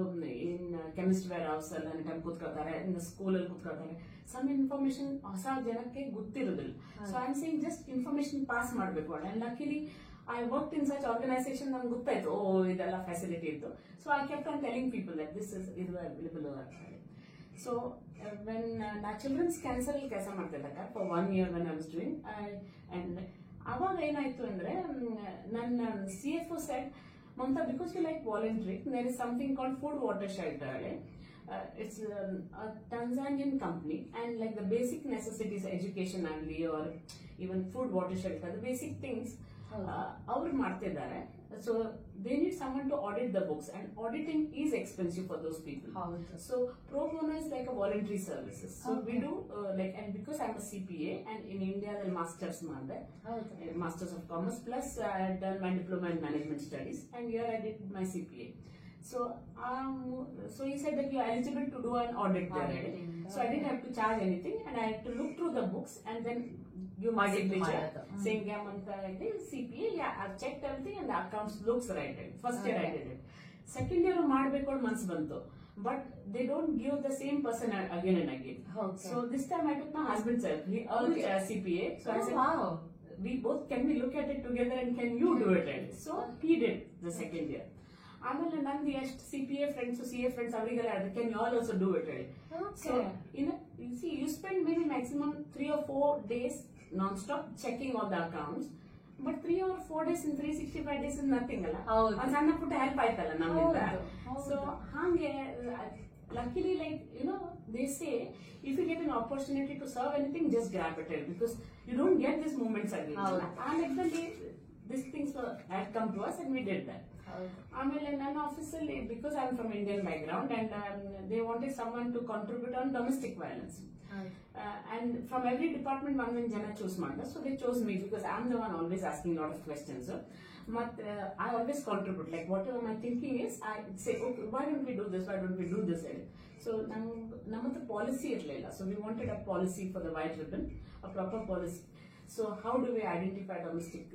in Chemist Warehouse ಅಲ್ಲಿ time ಕೂತ್ಕೊಳ್ತಾರೆ, in school ಅಲ್ಲಿ ಕೂತ್ಕೊಳ್ತಾರೆ. Some information ಹೊಸ ಜನಕ್ಕೆ ಗೊತ್ತಿರೋದಿಲ್ಲ. So I am saying just information pass ಮಾಡಬೇಕು. And luckily I work in such organisation, ನಮ್ಗೆ ಗೊತ್ತಾಯ್ತು ಇದೆಲ್ಲ ಫೆಸಿಲಿಟಿ ಇತ್ತು. So I kept on telling people that this is ಇದು ಅವೈಲೇಬಲ್ ಅಂತ ಹೇಳಿ. ಸೊ ವೆನ್ ನಾ ಚಿಲ್ಡ್ರನ್ಸ್ ಕ್ಯಾನ್ಸರ್ ಕೆಲಸ ಮಾಡ್ತಿದ್ದಾಗ for 1 year when I was doing, and ಅವಾಗ ಏನಾಯ್ತು ಅಂದ್ರೆ ನನ್ನ CFO shed, Mamta, because you like volunteering, there is something called food water shelter. It's a Tanzanian company, and like the basic necessities, education agli or even food, water, shelter, the basic things ಅವ್ರು ಮಾಡ್ತಿದ್ದಾರೆ. So they need someone to audit the books, and auditing is expensive for those people. So pro bono is like a voluntary services. So we do like, and because I'm a CPA, and in India the masters ಮಾಡಿದೆ, masters of commerce, plus I had done my diploma in management studies, and here I did my CPA. So so he said that you are eligible to do an audit there. So I didn't have to charge anything, and I had to look through the books and then give my signature saying CPA, yeah, I've checked everything and the accounts looks right. First year I did it. Second year ಮಾಡಬೇಕು ಅಂತ ಮನಸ್ಸು ಬಂತು, but they don't give the same person again and again. So this time I took my husband's help. He earned CPA, so I said, we both, can we look at it together and can you do it? So he did the second year. ಆಮೇಲೆ ನಂದು ಎಷ್ಟು CPA friends, CA friends ಅವರಿಗೆಲ್ಲ can you all also do it? So you see, you spend maybe maximum 3 or 4 days non-stop checking all the accounts, but 3 or 4 days in 365 days is nothing ಅಲ್ಲ, ಒಂದು ಸಣ್ಣ ಪುಟ್ಟ help ಆಯ್ತಲ್ಲ ನಮ್ಮಿಂದ. So ಹಾಗೆ luckily, like, they say if you get an opportunity to serve anything, just grab it, because you don't get these moments again. And actually these things had come to us and we did that. ಆಮೇಲೆ ನನ್ನ ಆಫೀಸಲ್ಲಿ, because I am from Indian background, and they wanted someone to contribute on domestic violence, and from every department ಒಂದೊಂದು ಜನ choose ಮಾಡಿದೆ. So they chose me because I am the one always asking lot of questions. ಮತ್ತೆ I always contribute, like what my thinking is, I say okay, why don't we do this, why don't we do this. So ನಮ್ಮದು policy ಇರಲಿಲ್ಲ. So we wanted a policy for the white ribbon, a proper policy. So how do we identify domestic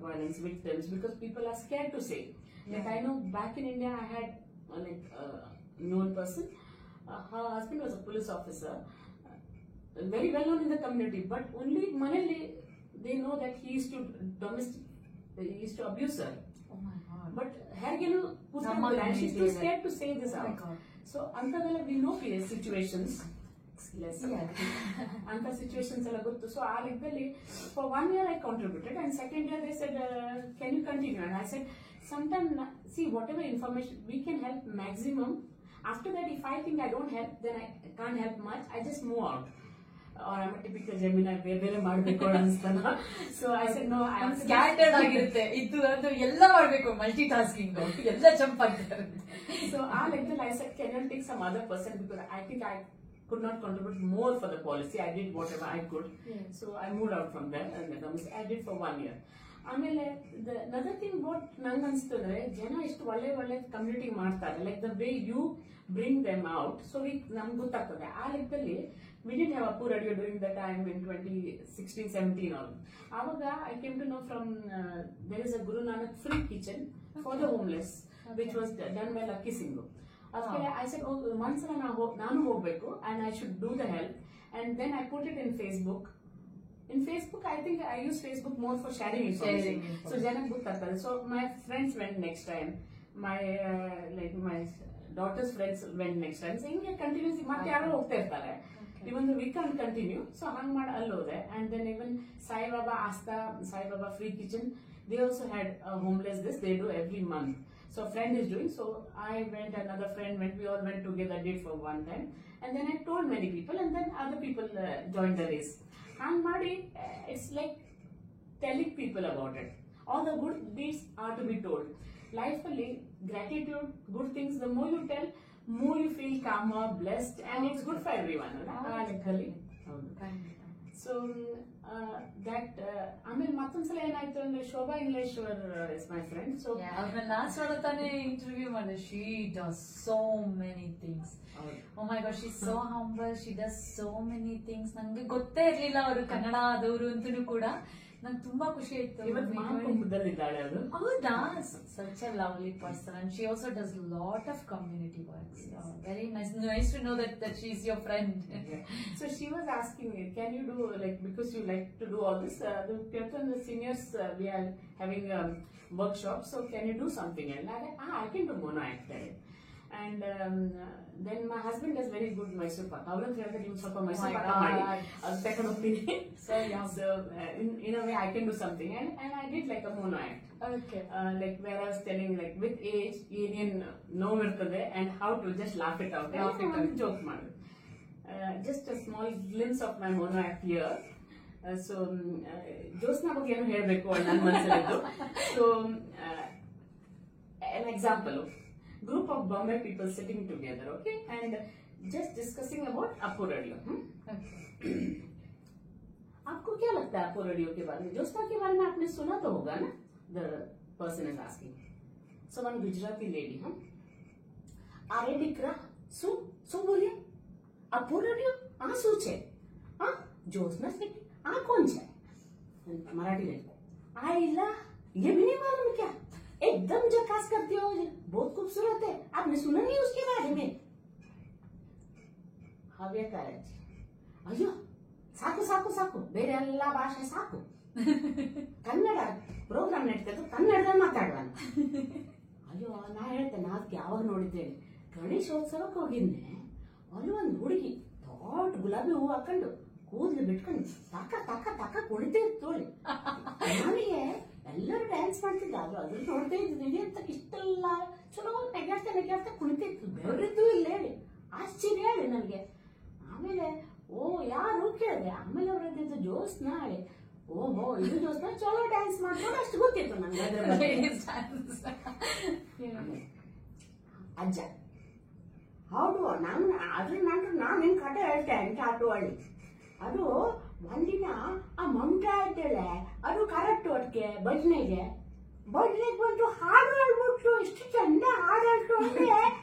violence victims? Because people are scared to say. Like I know back in India, I had like a known person. Her husband was a police officer, very well known in the community. But only Manali, they know that he used to abuse her. Oh my God! But hergenu puttam, and she's too scared to say this out. So antadella we know situations. ಅಂತ situations ಎಲ್ಲ ಗೊತ್ತು. So ಆ ಲೆಕ್ಕದಲ್ಲಿ for 1 year I contributed, and second year they said, can you continue? And I said, sometimes, see, whatever information we can help maximum. After that, if I think I don't help, then I can't help much, I just move out. Or I'm a typical Gemini, ಬೇರೆ ಮಾಡಬೇಕು ಅನ್ಸ್ತಾನ. So I said, no, I am scattered ಆಗಿರುತ್ತೆ, ಇದು ಅದು ಎಲ್ಲ ಮಾಡಬೇಕು, multi tasking, ಎಲ್ಲ jump ಆಗ್ತಾರೆ. So ಆ ಲೆಕ್ಕದಲ್ಲಿ I said, can you take some other person, because I think I could not contribute more for the policy. I did whatever I could. So I moved out from there, and I did for 1 year. ಆಮೇಲೆ another thing what ನಂಗೆ ಅನ್ಸ್ತಂದ್ರೆ, ಜನ ಎಷ್ಟು ಒಳ್ಳೆ community ಮಾಡ್ತಾರೆ, like the way you bring them out. So ನಮ್ಗೆ ಗೊತ್ತಾಗ್ತದೆ. ಆ ಲೆಕ್ಕದಲ್ಲಿ we didn't have Apu Radio during that time in 2016-17 all. ಆವಾಗ I came to know from there is a Guru Nanak free kitchen for the homeless, which was done by Lucky Singh. I said, oh, once ನಾನು ಹೋಗ್ಬೇಕು, and I should do the help. And then I put it in Facebook. In Facebook, I think I use Facebook more for sharing information. So janakku gottaagtade. So my friends went next time. My my daughter's friends went next time. So hinge continuously ಮತ್ತೆ ಯಾರು ಹೋಗ್ತಾ ಇರ್ತಾರೆ. Even though we can't continue, so hang ಮಾಡಿ ಅಲ್ಲೋದೆ. And then even Sai Baba Asta, Sai Baba Free Kitchen, they also had a homeless this. They do every month. So a friend is doing, so I went, another friend went, we all went together, did for one time, and then I told many people, and then other people joined the race. And Madi, it's like telling people about it. All the good deeds are to be told. Life, gratitude, good things, the more you tell, more you feel calmer, blessed, and it's good for everyone. So ಆಮೇಲೆ ಮತ್ತೊಂದ್ಸಲ ಏನಾಯ್ತು ಅಂದ್ರೆ, Shobha Ingleshwar is my friend. So last ಒಳ ತಾನೇ interview ಮಾಡಿದೆ. She does so many things. Oh my God, she so humble, she does so many things. ನಂಗೆ ಗೊತ್ತೇ ಇರ್ಲಿಲ್ಲ ಅವರು ಕನ್ನಡ ಆದವರು ಅಂತೂ ಕೂಡ. ನಂಗೆ ತುಂಬಾ ಖುಷಿ ಆಯ್ತು. ಹೌದಾ, such a lovely person, and she also does lot of community works. Very nice to know that she's your friend. So she was asking me, can you do, like, because you like to do all this, the seniors, we are having a workshop, so can you do something? And I can do mono act. And then my husband does very good Mysore pak. Avran ಹೇಳಿದ್ರೆ ನೀವು ಸ್ವಲ್ಪ Mysore pak ಮಾಡಿ ಅದು ತಕೊಂಡು ಹೋಗ್ತೀನಿ. So in a way I can do something, and I did like a mono act. Okay. Like where I was telling like with age ಏನೇನ್ ನೋವು ಇರ್ತದೆ and how to just laugh it out. Joke ಮಾಡೋದು. Just a small glimpse of my mono act here. So Josna ಬಗ್ಗೆ ಏನು ಹೇಳಬೇಕು ನನ್ನ ಮನಸ್ಸಲ್ಲಿತ್ತು. So an example, group of Bombay people sitting together, okay, and just discussing about Appu Radio. आपको क्या लगता है Appu Radio के बारे में? जोस्ना के बारे में आपने सुना तो होगा ना? The person is asking. So one Gujarati lady, अरे दिकरा सुन बोलिए Appu Radio हाँ सोचे हाँ जोस्ना से हाँ कौन है? मराठी में आइला ये भी नहीं मालूम क्या? एकदम झकास करती हो, बहुत खूबसूरत है, आपने सुना नहीं उसके बारे में? हव्य काराज अयो साकु साकु साकु ಬೇರೆ ಎಲ್ಲ ಭಾಷೆ ಸಾಕು ಕನ್ನಡ ಪ್ರೋಗ್ರಾಮ್ ನಡೀತಿತ್ತು ಕನ್ನಡದಲ್ಲಿ ಮಾತಾಡುವ ಅಯ್ಯೋ ನಾ ಹೇಳ್ತೇನೆ ಅದಕ್ಕೆ ಯಾವಾಗ ನೋಡಿದ್ದೇನೆ ಗಣೇಶೋತ್ಸವಕ್ಕೆ ಹೋಗಿದ್ದೆ ಅಲ್ಲಿ ಒಂದು ಹುಡುಗಿ ದೊಡ್ಡ ಗುಲಾಬಿ ಹೂವು ಹಾಕೊಂಡು ಕೂದಲು ಬಿಟ್ಕೊಂಡು ತಕ ತಕ ತಕ ಕುಣಿತೇ ಇತ್ತೋಳಿ ನನಗೆ ಎಲ್ಲರೂ ಡ್ಯಾನ್ಸ್ ಮಾಡ್ತಿದ್ದ ಅದು ಅದ್ರಲ್ಲಿ ನೋಡ್ತಾ ಇದ್ದೀನಿ ಅಂತ ಇಷ್ಟೆಲ್ಲ ಚಲೋ ನೆಗಾಡ್ತಾ ನೆಗಾಡ್ತಾ ಕುಣಿತಾ ಇತ್ತು ಬೆವರಿದ್ದು ಇಲ್ಲ ಹೇಳಿ ಆಶ್ಚರ್ಯ ಹೇಳಿ ನನಗೆ ಆಮೇಲೆ ಓ ಯಾರು ಕೇಳಿದೆ ಆಮೇಲೆ ಅವ್ರದ್ದು ಜೋಸ್ನಾ ಹೇಳಿ ಓಹೋ ಇದು ಜೋಸ್ನಾ ಚಲೋ ಡ್ಯಾನ್ಸ್ ಮಾಡ್ಕೊಂಡು ಅಷ್ಟು ಗೊತ್ತಿತ್ತು ನನಗೆ ಅದ್ರ ಬಗ್ಗೆ ಅಜ್ಜ ಹೌದು ನಾನು ಅದ್ರ ನಂತರ ನಾನು ನಿನ್ ಕತೆ ಹೇಳ್ತೇನೆ ಅಂತ ಆಟುವಳ್ಳಿ ಅದು ಒಂದಿನ ಆ ಮಮತಾ ಇದ್ದಾಳೆ ಅದು ಕರೆಕ್ಟ್ ಒಟ್ಟಿಗೆ ಭಜನೆಗೆ ಬಂದು ಹಾಡು ಹೇಳ್ಬಿಟ್ಟು ಇಷ್ಟು ಚಂದ ಹಾಡು ಹೇಳ್ತು ಅಂದ್ರೆ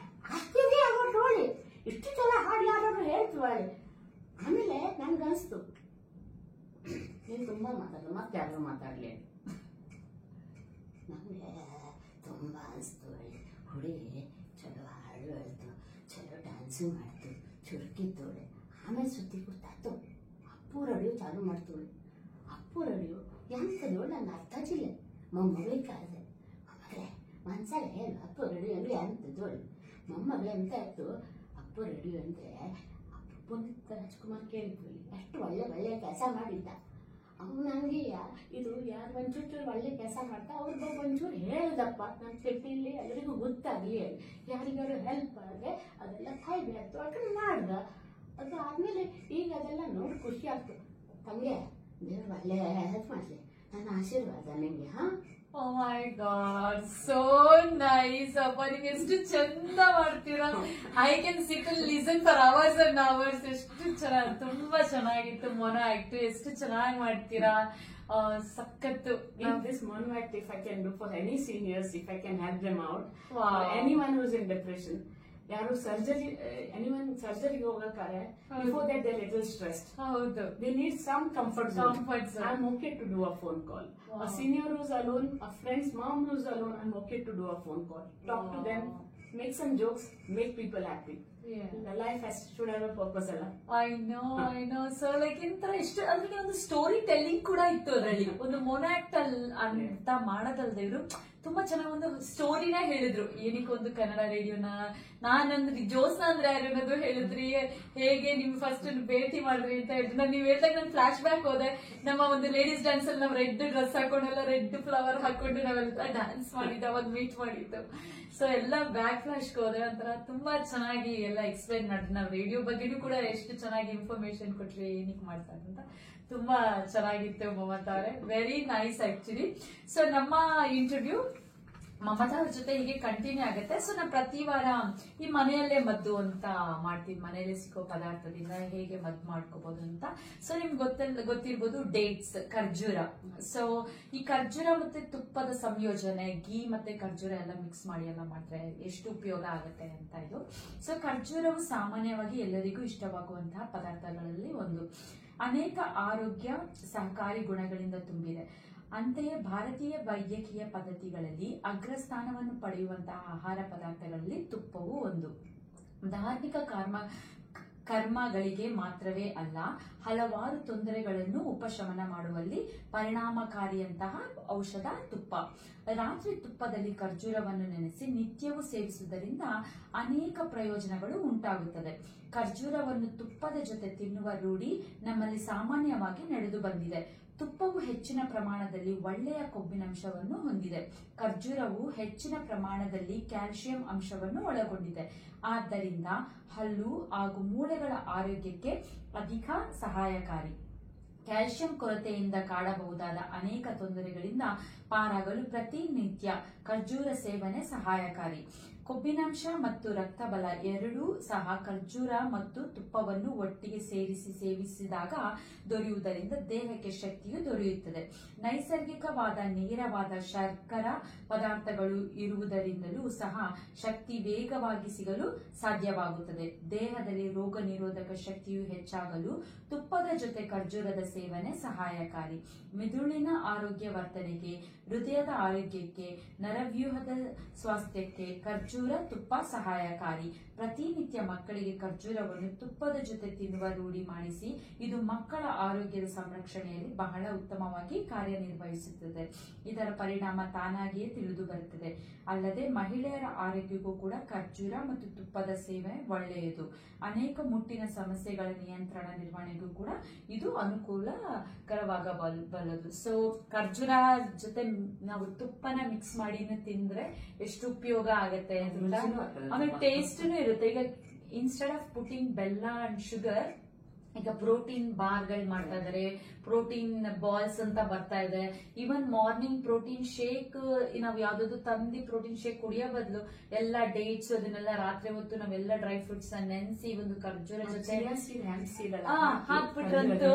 ಆಶ್ಚರ್ಯ ಆಗೋದು ನೋಡಿ ಇಷ್ಟು ಚಂದ ಹಾಡು ಯಾರು ಹೇಳ್ತೀವಳಿ ಆಮೇಲೆ ನನ್ಗನ್ಸ್ತು ನೀನು ತುಂಬಾ ಮಾತಾಡಲು ಮತ್ತೆ ಯಾರು ಮಾತಾಡ್ಲಿ ನಮ್ಗೆ ತುಂಬಾ ಅನ್ಸ್ತು ಹುಡುಗಿ ಚಲೋ ಹಾಡು ಹೇಳ್ತು ಚಲೋ ಡ್ಯಾನ್ಸು ಮಾಡ್ತು ಚುರುಕಿತ್ತೋಳೆ ಆಮೇಲೆ ಸುದ್ದಿ ಗೊತ್ತಾಯ್ತು ಅಪ್ಪು ರೇಡಿಯೋ ಚಾಲು ಮಾಡ್ತೋಳು ಅಪ್ಪು ರೇಡಿಯೋ ಎಂತದೋ ನಂಗೆ ಅರ್ಥಾಚಿಲ್ಲ ಮೊಮ್ಮಗಳಿಗೆ ಕಾದೆ ಮೊಮ್ಮಗಳೇ ಒಂದ್ಸಲ ಹೇಳು ಅಪ್ಪು ರೇಡಿಯೋ ಅಂದ್ರೆ ಎಂತದೋಳು ಮೊಮ್ಮಗಳು ಎಂತ ಇತ್ತು ಅಪ್ಪು ರೇಡಿಯೋ ಅಂದ್ರೆ ಪುನೀತ್ ರಾಜ್ಕುಮಾರ್ ಕೇಳಿದ್ವಿ ಎಷ್ಟು ಒಳ್ಳೆ ಕೆಲಸ ಮಾಡಿದ್ದ ಅವ್ನು ನನಗೆ ಇದು ಯಾರು ಒಂಚೂರು ಒಳ್ಳೆ ಕೆಲಸ ಮಾಡ್ತಾ ಅವ್ರಿಗೆ ಒಂಚೂರು ಹೇಳ್ದಪ್ಪ ನನ್ನ ಕೆಟ್ಟಿಲ್ಲಿ ಎಲ್ಲರಿಗೂ ಗೊತ್ತಾಗಲಿ ಹೇಳಿ ಯಾರಿಗಾರು ಹೆಲ್ಪ್ ಆದರೆ ಅದೆಲ್ಲ ಫೈದೆ ಆಯ್ತು ಅಕಡೆ ಮಾಡ್ದ ಅದು ಆದ್ಮೇಲೆ ಈಗ ಅದೆಲ್ಲ ನೋಡಿ ಖುಷಿ ಆಗ್ತು ತಂಗೆ ದೇವ್ರು ಒಳ್ಳೆ ಹೆಲ್ಪ್ ಮಾಡ್ಲಿ ನನ್ನ ಆಶೀರ್ವಾದ ನಿಂಗೆ ಹಾ ಓ ಮೈ ಗಾಡ್ ಸೋ ನೈಸ್ ಅಪ್ಪ ನೀವು ಎಷ್ಟು ಚಂದ ಮಾಡ್ತೀರಾ I can sit and listen for hours and hours ಎಷ್ಟು ಚೆನ್ನಾಗಿ ತುಂಬಾ ಚೆನ್ನಾಗಿತ್ತು ಮೊನೋ ಆಕ್ಟ್ ಎಷ್ಟು ಚೆನ್ನಾಗಿ ಮಾಡ್ತೀರಾ ಸಖತ್ತು this mono act if I can do for any seniors if I can help them out or anyone who's in depression ಯಾರು ಸರ್ಜರಿಗೆ ಹೋಗಕ್ಕಾರೆ before that they little stressed ಹೌದು they need some comfort zone. I'm okay to do a phone call. A senior who's alone, a friend's mom who's alone, I'm okay to do a phone call. Talk to them, make some jokes, make people happy. The life should have a purpose ಅಲ್ಲ. I know so like ಇಂತರ ಇಷ್ಟು ಅದ್ರಿಗೆ ಒಂದು story telling ಕೂಡ ಇತ್ತು ಅದರಲ್ಲಿ ಒಂದು mono act ಅಂತ ಮಾಡೋದಲ್ದೆ ಇವರು ತುಂಬಾ ಚೆನ್ನಾಗಿ ಒಂದು ಸ್ಟೋರಿನ ಹೇಳಿದ್ರು ಏನಕ್ಕೊಂದು ಕನ್ನಡ ರೇಡಿಯೋನ ನಾನಂದ್ರೆ ಜೋಸ್ನಾ ಅಂದ್ರೆ ಯಾರು ಅನ್ನೋದು ಹೇಳಿದ್ರಿ ಹೇಗೆ ನಿಮ್ ಫಸ್ಟ್ ಭೇಟಿ ಮಾಡ್ರಿ ಅಂತ ಹೇಳಿದ್ರು ನೀವ್ ಹೇಳ್ದಾಗ ನಾನು ಫ್ಲಾಶ್ ಬ್ಯಾಕ್ ಹೋದೆ ನಮ್ಮ ಒಂದು ಲೇಡೀಸ್ ಡ್ಯಾನ್ಸ್ ಅಲ್ಲಿ ನಾವು ರೆಡ್ ಡ್ರೆಸ್ ಹಾಕೊಂಡೆಲ್ಲ ರೆಡ್ ಫ್ಲವರ್ ಹಾಕೊಂಡು ನಾವೆಲ್ಲ ಡ್ಯಾನ್ಸ್ ಮಾಡಿದ್ದು ಅವಾಗ ಮೀಟ್ ಮಾಡಿದ್ದು ಸೊ ಎಲ್ಲ ಬ್ಯಾಕ್ ಫ್ಲಾಶ್ ಹೋದೆ ಒಂಥರ ತುಂಬಾ ಚೆನ್ನಾಗಿ ಎಲ್ಲ ಎಕ್ಸ್ಪ್ಲೈನ್ ಮಾಡಿದ್ರು ನಾವು ರೇಡಿಯೋ ಬಗ್ಗೆನೂ ಕೂಡ ಎಷ್ಟು ಚೆನ್ನಾಗಿ ಇನ್ಫಾರ್ಮೇಶನ್ ಕೊಟ್ರಿ ಏನಕ್ಕೆ ಮಾಡ್ತಾರೆ ಅಂತ ತುಂಬಾ ಚೆನ್ನಾಗಿತ್ತು ಮಮತಾ ಅವರೇ ವೆರಿ ನೈಸ್ ಆಕ್ಚುಲಿ ಸೊ ನಮ್ಮ ಇಂಟರ್ವ್ಯೂ ಮಮತಾ ಅವ್ರ ಜೊತೆ ಹೀಗೆ ಕಂಟಿನ್ಯೂ ಆಗುತ್ತೆ ಸೊ ನಾವು ಪ್ರತಿ ವಾರ ಈ ಮನೆಯಲ್ಲೇ ಮದ್ದು ಅಂತ ಮಾಡ್ತೀವಿ ಮನೆಯಲ್ಲೇ ಸಿಕ್ಕೋ ಪದಾರ್ಥದಿಂದ ಹೇಗೆ ಮದ್ದು ಮಾಡ್ಕೋಬಹುದು ಅಂತ ಸೊ ನಿಮ್ಗೆ ಗೊತ್ತಿರ್ಬೋದು ಡೇಟ್ಸ್ ಖರ್ಜೂರ ಸೊ ಈ ಖರ್ಜೂರ ಮತ್ತೆ ತುಪ್ಪದ ಸಂಯೋಜನೆ ಗೀ ಮತ್ತೆ ಖರ್ಜೂರ ಎಲ್ಲ ಮಿಕ್ಸ್ ಮಾಡಿ ಎಲ್ಲ ಮಾಡಿದ್ರೆ ಎಷ್ಟು ಉಪಯೋಗ ಆಗುತ್ತೆ ಅಂತ ಇದು ಸೊ ಖರ್ಜೂರವು ಸಾಮಾನ್ಯವಾಗಿ ಎಲ್ಲರಿಗೂ ಇಷ್ಟವಾಗುವಂತಹ ಪದಾರ್ಥಗಳಲ್ಲಿ ಒಂದು ಅನೇಕ ಆರೋಗ್ಯ ಸಹಕಾರಿ ಗುಣಗಳಿಂದ ತುಂಬಿದೆ ಅಂತೆಯೇ ಭಾರತೀಯ ವೈದ್ಯಕೀಯ ಪದ್ಧತಿಗಳಲ್ಲಿ ಅಗ್ರಸ್ಥಾನವನ್ನು ಪಡೆಯುವಂತಹ ಆಹಾರ ಪದಾರ್ಥಗಳಲ್ಲಿ ತುಪ್ಪವು ಒಂದು ಧಾರ್ಮಿಕ ಕರ್ಮಗಳಿಗೆ ಮಾತ್ರವೇ ಅಲ್ಲ, ಹಲವಾರು ತೊಂದರೆಗಳನ್ನು ಉಪಶಮನ ಮಾಡುವಲ್ಲಿ ಪರಿಣಾಮಕಾರಿಯಂತಹ ಔಷಧ ತುಪ್ಪ. ರಾತ್ರಿ ತುಪ್ಪದಲ್ಲಿ ಖರ್ಜೂರವನ್ನು ನೆನೆಸಿ ನಿತ್ಯವೂ ಸೇವಿಸುವುದರಿಂದ ಅನೇಕ ಪ್ರಯೋಜನಗಳು ಉಂಟಾಗುತ್ತದೆ. ಖರ್ಜೂರವನ್ನು ತುಪ್ಪದ ಜೊತೆ ತಿನ್ನುವ ರೂಢಿ ನಮ್ಮಲ್ಲಿ ಸಾಮಾನ್ಯವಾಗಿ ನಡೆದು ಬಂದಿದೆ. ತುಪ್ಪವು ಹೆಚ್ಚಿನ ಪ್ರಮಾಣದಲ್ಲಿ ಒಳ್ಳೆಯ ಕೊಬ್ಬಿನಂಶವನ್ನು ಹೊಂದಿದೆ. ಖರ್ಜೂರವು ಹೆಚ್ಚಿನ ಪ್ರಮಾಣದಲ್ಲಿ ಕ್ಯಾಲ್ಸಿಯಂ ಅಂಶವನ್ನು ಒಳಗೊಂಡಿದೆ. ಆದ್ದರಿಂದ ಹಲ್ಲು ಹಾಗೂ ಮೂಳೆಗಳ ಆರೋಗ್ಯಕ್ಕೆ ಅಧಿಕ ಸಹಾಯಕಾರಿ. ಕ್ಯಾಲ್ಸಿಯಂ ಕೊರತೆಯಿಂದ ಕಾಡಬಹುದಾದ ಅನೇಕ ತೊಂದರೆಗಳಿಂದ ಪಾರಾಗಲು ಪ್ರತಿನಿತ್ಯ ಖರ್ಜೂರ ಸೇವನೆ ಸಹಾಯಕಾರಿ. ಕೊಬ್ಬಿನಾಂಶ ಮತ್ತು ರಕ್ತಬಲ ಎರಡೂ ಸಹ ಖರ್ಜೂರ ಮತ್ತು ತುಪ್ಪವನ್ನು ಒಟ್ಟಿಗೆ ಸೇರಿಸಿ ಸೇವಿಸಿದಾಗ ದೊರೆಯುವುದರಿಂದ ದೇಹಕ್ಕೆ ಶಕ್ತಿಯು ದೊರೆಯುತ್ತದೆ. ನೈಸರ್ಗಿಕವಾದ ನೇರವಾದ ಶರ್ಕರ ಪದಾರ್ಥಗಳು ಇರುವುದರಿಂದಲೂ ಸಹ ಶಕ್ತಿ ವೇಗವಾಗಿ ಸಿಗಲು ಸಾಧ್ಯವಾಗುತ್ತದೆ. ದೇಹದಲ್ಲಿ ರೋಗ ನಿರೋಧಕ ಶಕ್ತಿಯು ಹೆಚ್ಚಾಗಲು ತುಪ್ಪದ ಜೊತೆ ಖರ್ಜೂರದ ಸೇವನೆ ಸಹಾಯಕಾರಿ. ಮೆದುಳಿನ ಆರೋಗ್ಯ ವರ್ತನೆಗೆ, ಹೃದಯದ ಆರೋಗ್ಯಕ್ಕೆ, ನರವ್ಯೂಹದ ಸ್ವಾಸ್ಥ್ಯಕ್ಕೆ ಖರ್ಜೂರ ತುಪ್ಪ ಸಹಾಯಕಾರಿ. ಪ್ರತಿನಿತ್ಯ ಮಕ್ಕಳಿಗೆ ಖರ್ಜೂರವನ್ನು ತುಪ್ಪದ ಜೊತೆ ತಿನ್ನುವ ರೂಢಿ ಮಾಡಿಸಿ. ಇದು ಮಕ್ಕಳ ಆರೋಗ್ಯದ ಸಂರಕ್ಷಣೆಯಲ್ಲಿ ಬಹಳ ಉತ್ತಮವಾಗಿ ಕಾರ್ಯನಿರ್ವಹಿಸುತ್ತದೆ. ಇದರ ಪರಿಣಾಮ ತಾನಾಗಿಯೇ ತಿಳಿದು ಬರುತ್ತದೆ. ಅಲ್ಲದೆ ಮಹಿಳೆಯರ ಆರೋಗ್ಯಕ್ಕೂ ಕೂಡ ಖರ್ಜೂರ ಮತ್ತು ತುಪ್ಪದ ಸೇವನೆ ಒಳ್ಳೆಯದು. ಅನೇಕ ಮುಟ್ಟಿನ ಸಮಸ್ಯೆಗಳ ನಿಯಂತ್ರಣ ನಿರ್ವಹಣೆಗೂ ಕೂಡ ಇದು ಅನುಕೂಲಕರವಾಗಬಲ್ಲದು. ಸೊ ಖರ್ಜೂರ ಜೊತೆ ನಾವು ತುಪ್ಪನ ಮಿಕ್ಸ್ ಮಾಡಿ ತಿಂದ್ರೆ ಎಷ್ಟು ಉಪಯೋಗ ಆಗತ್ತೆ ಅಂತ. ಆಮೇಲೆ ಟೇಸ್ಟ್ನು ಇರುತ್ತೆ. ಈಗ ಇನ್ಸ್ಟೆಡ್ ಆಫ್ ಪುಟಿಂಗ್ ಬೆಲ್ಲ ಅಂಡ್ ಶುಗರ್, ಈಗ ಪ್ರೋಟೀನ್ ಬಾರ್ಗಳು ಮಾಡ್ತಾ ಇದಾರೆ, ಪ್ರೋಟೀನ್ ಬಾಲ್ಸ್ ಅಂತ ಬರ್ತಾ ಇದೆ. ಈವನ್ ಮಾರ್ನಿಂಗ್ ಪ್ರೋಟೀನ್ ಶೇಕ್ ನಾವ್ ಯಾವ್ದಾದ್ರು ತಂದಿ ಪ್ರೋಟೀನ್ ಶೇಕ್ ಕುಡಿಯೋ ಬದಲು ಎಲ್ಲ ಡೇಟ್ಸ್ ಅದನ್ನೆಲ್ಲ ರಾತ್ರಿ ಹೊತ್ತು ನಾವೆಲ್ಲ ಡ್ರೈ ಫ್ರೂಟ್ಸ್ ನೆನೆಸಿ ಒಂದು ಖರ್ಜೂರ ಜೊತೆ ಹಾಕ್ಬಿಟ್ರಂತೂ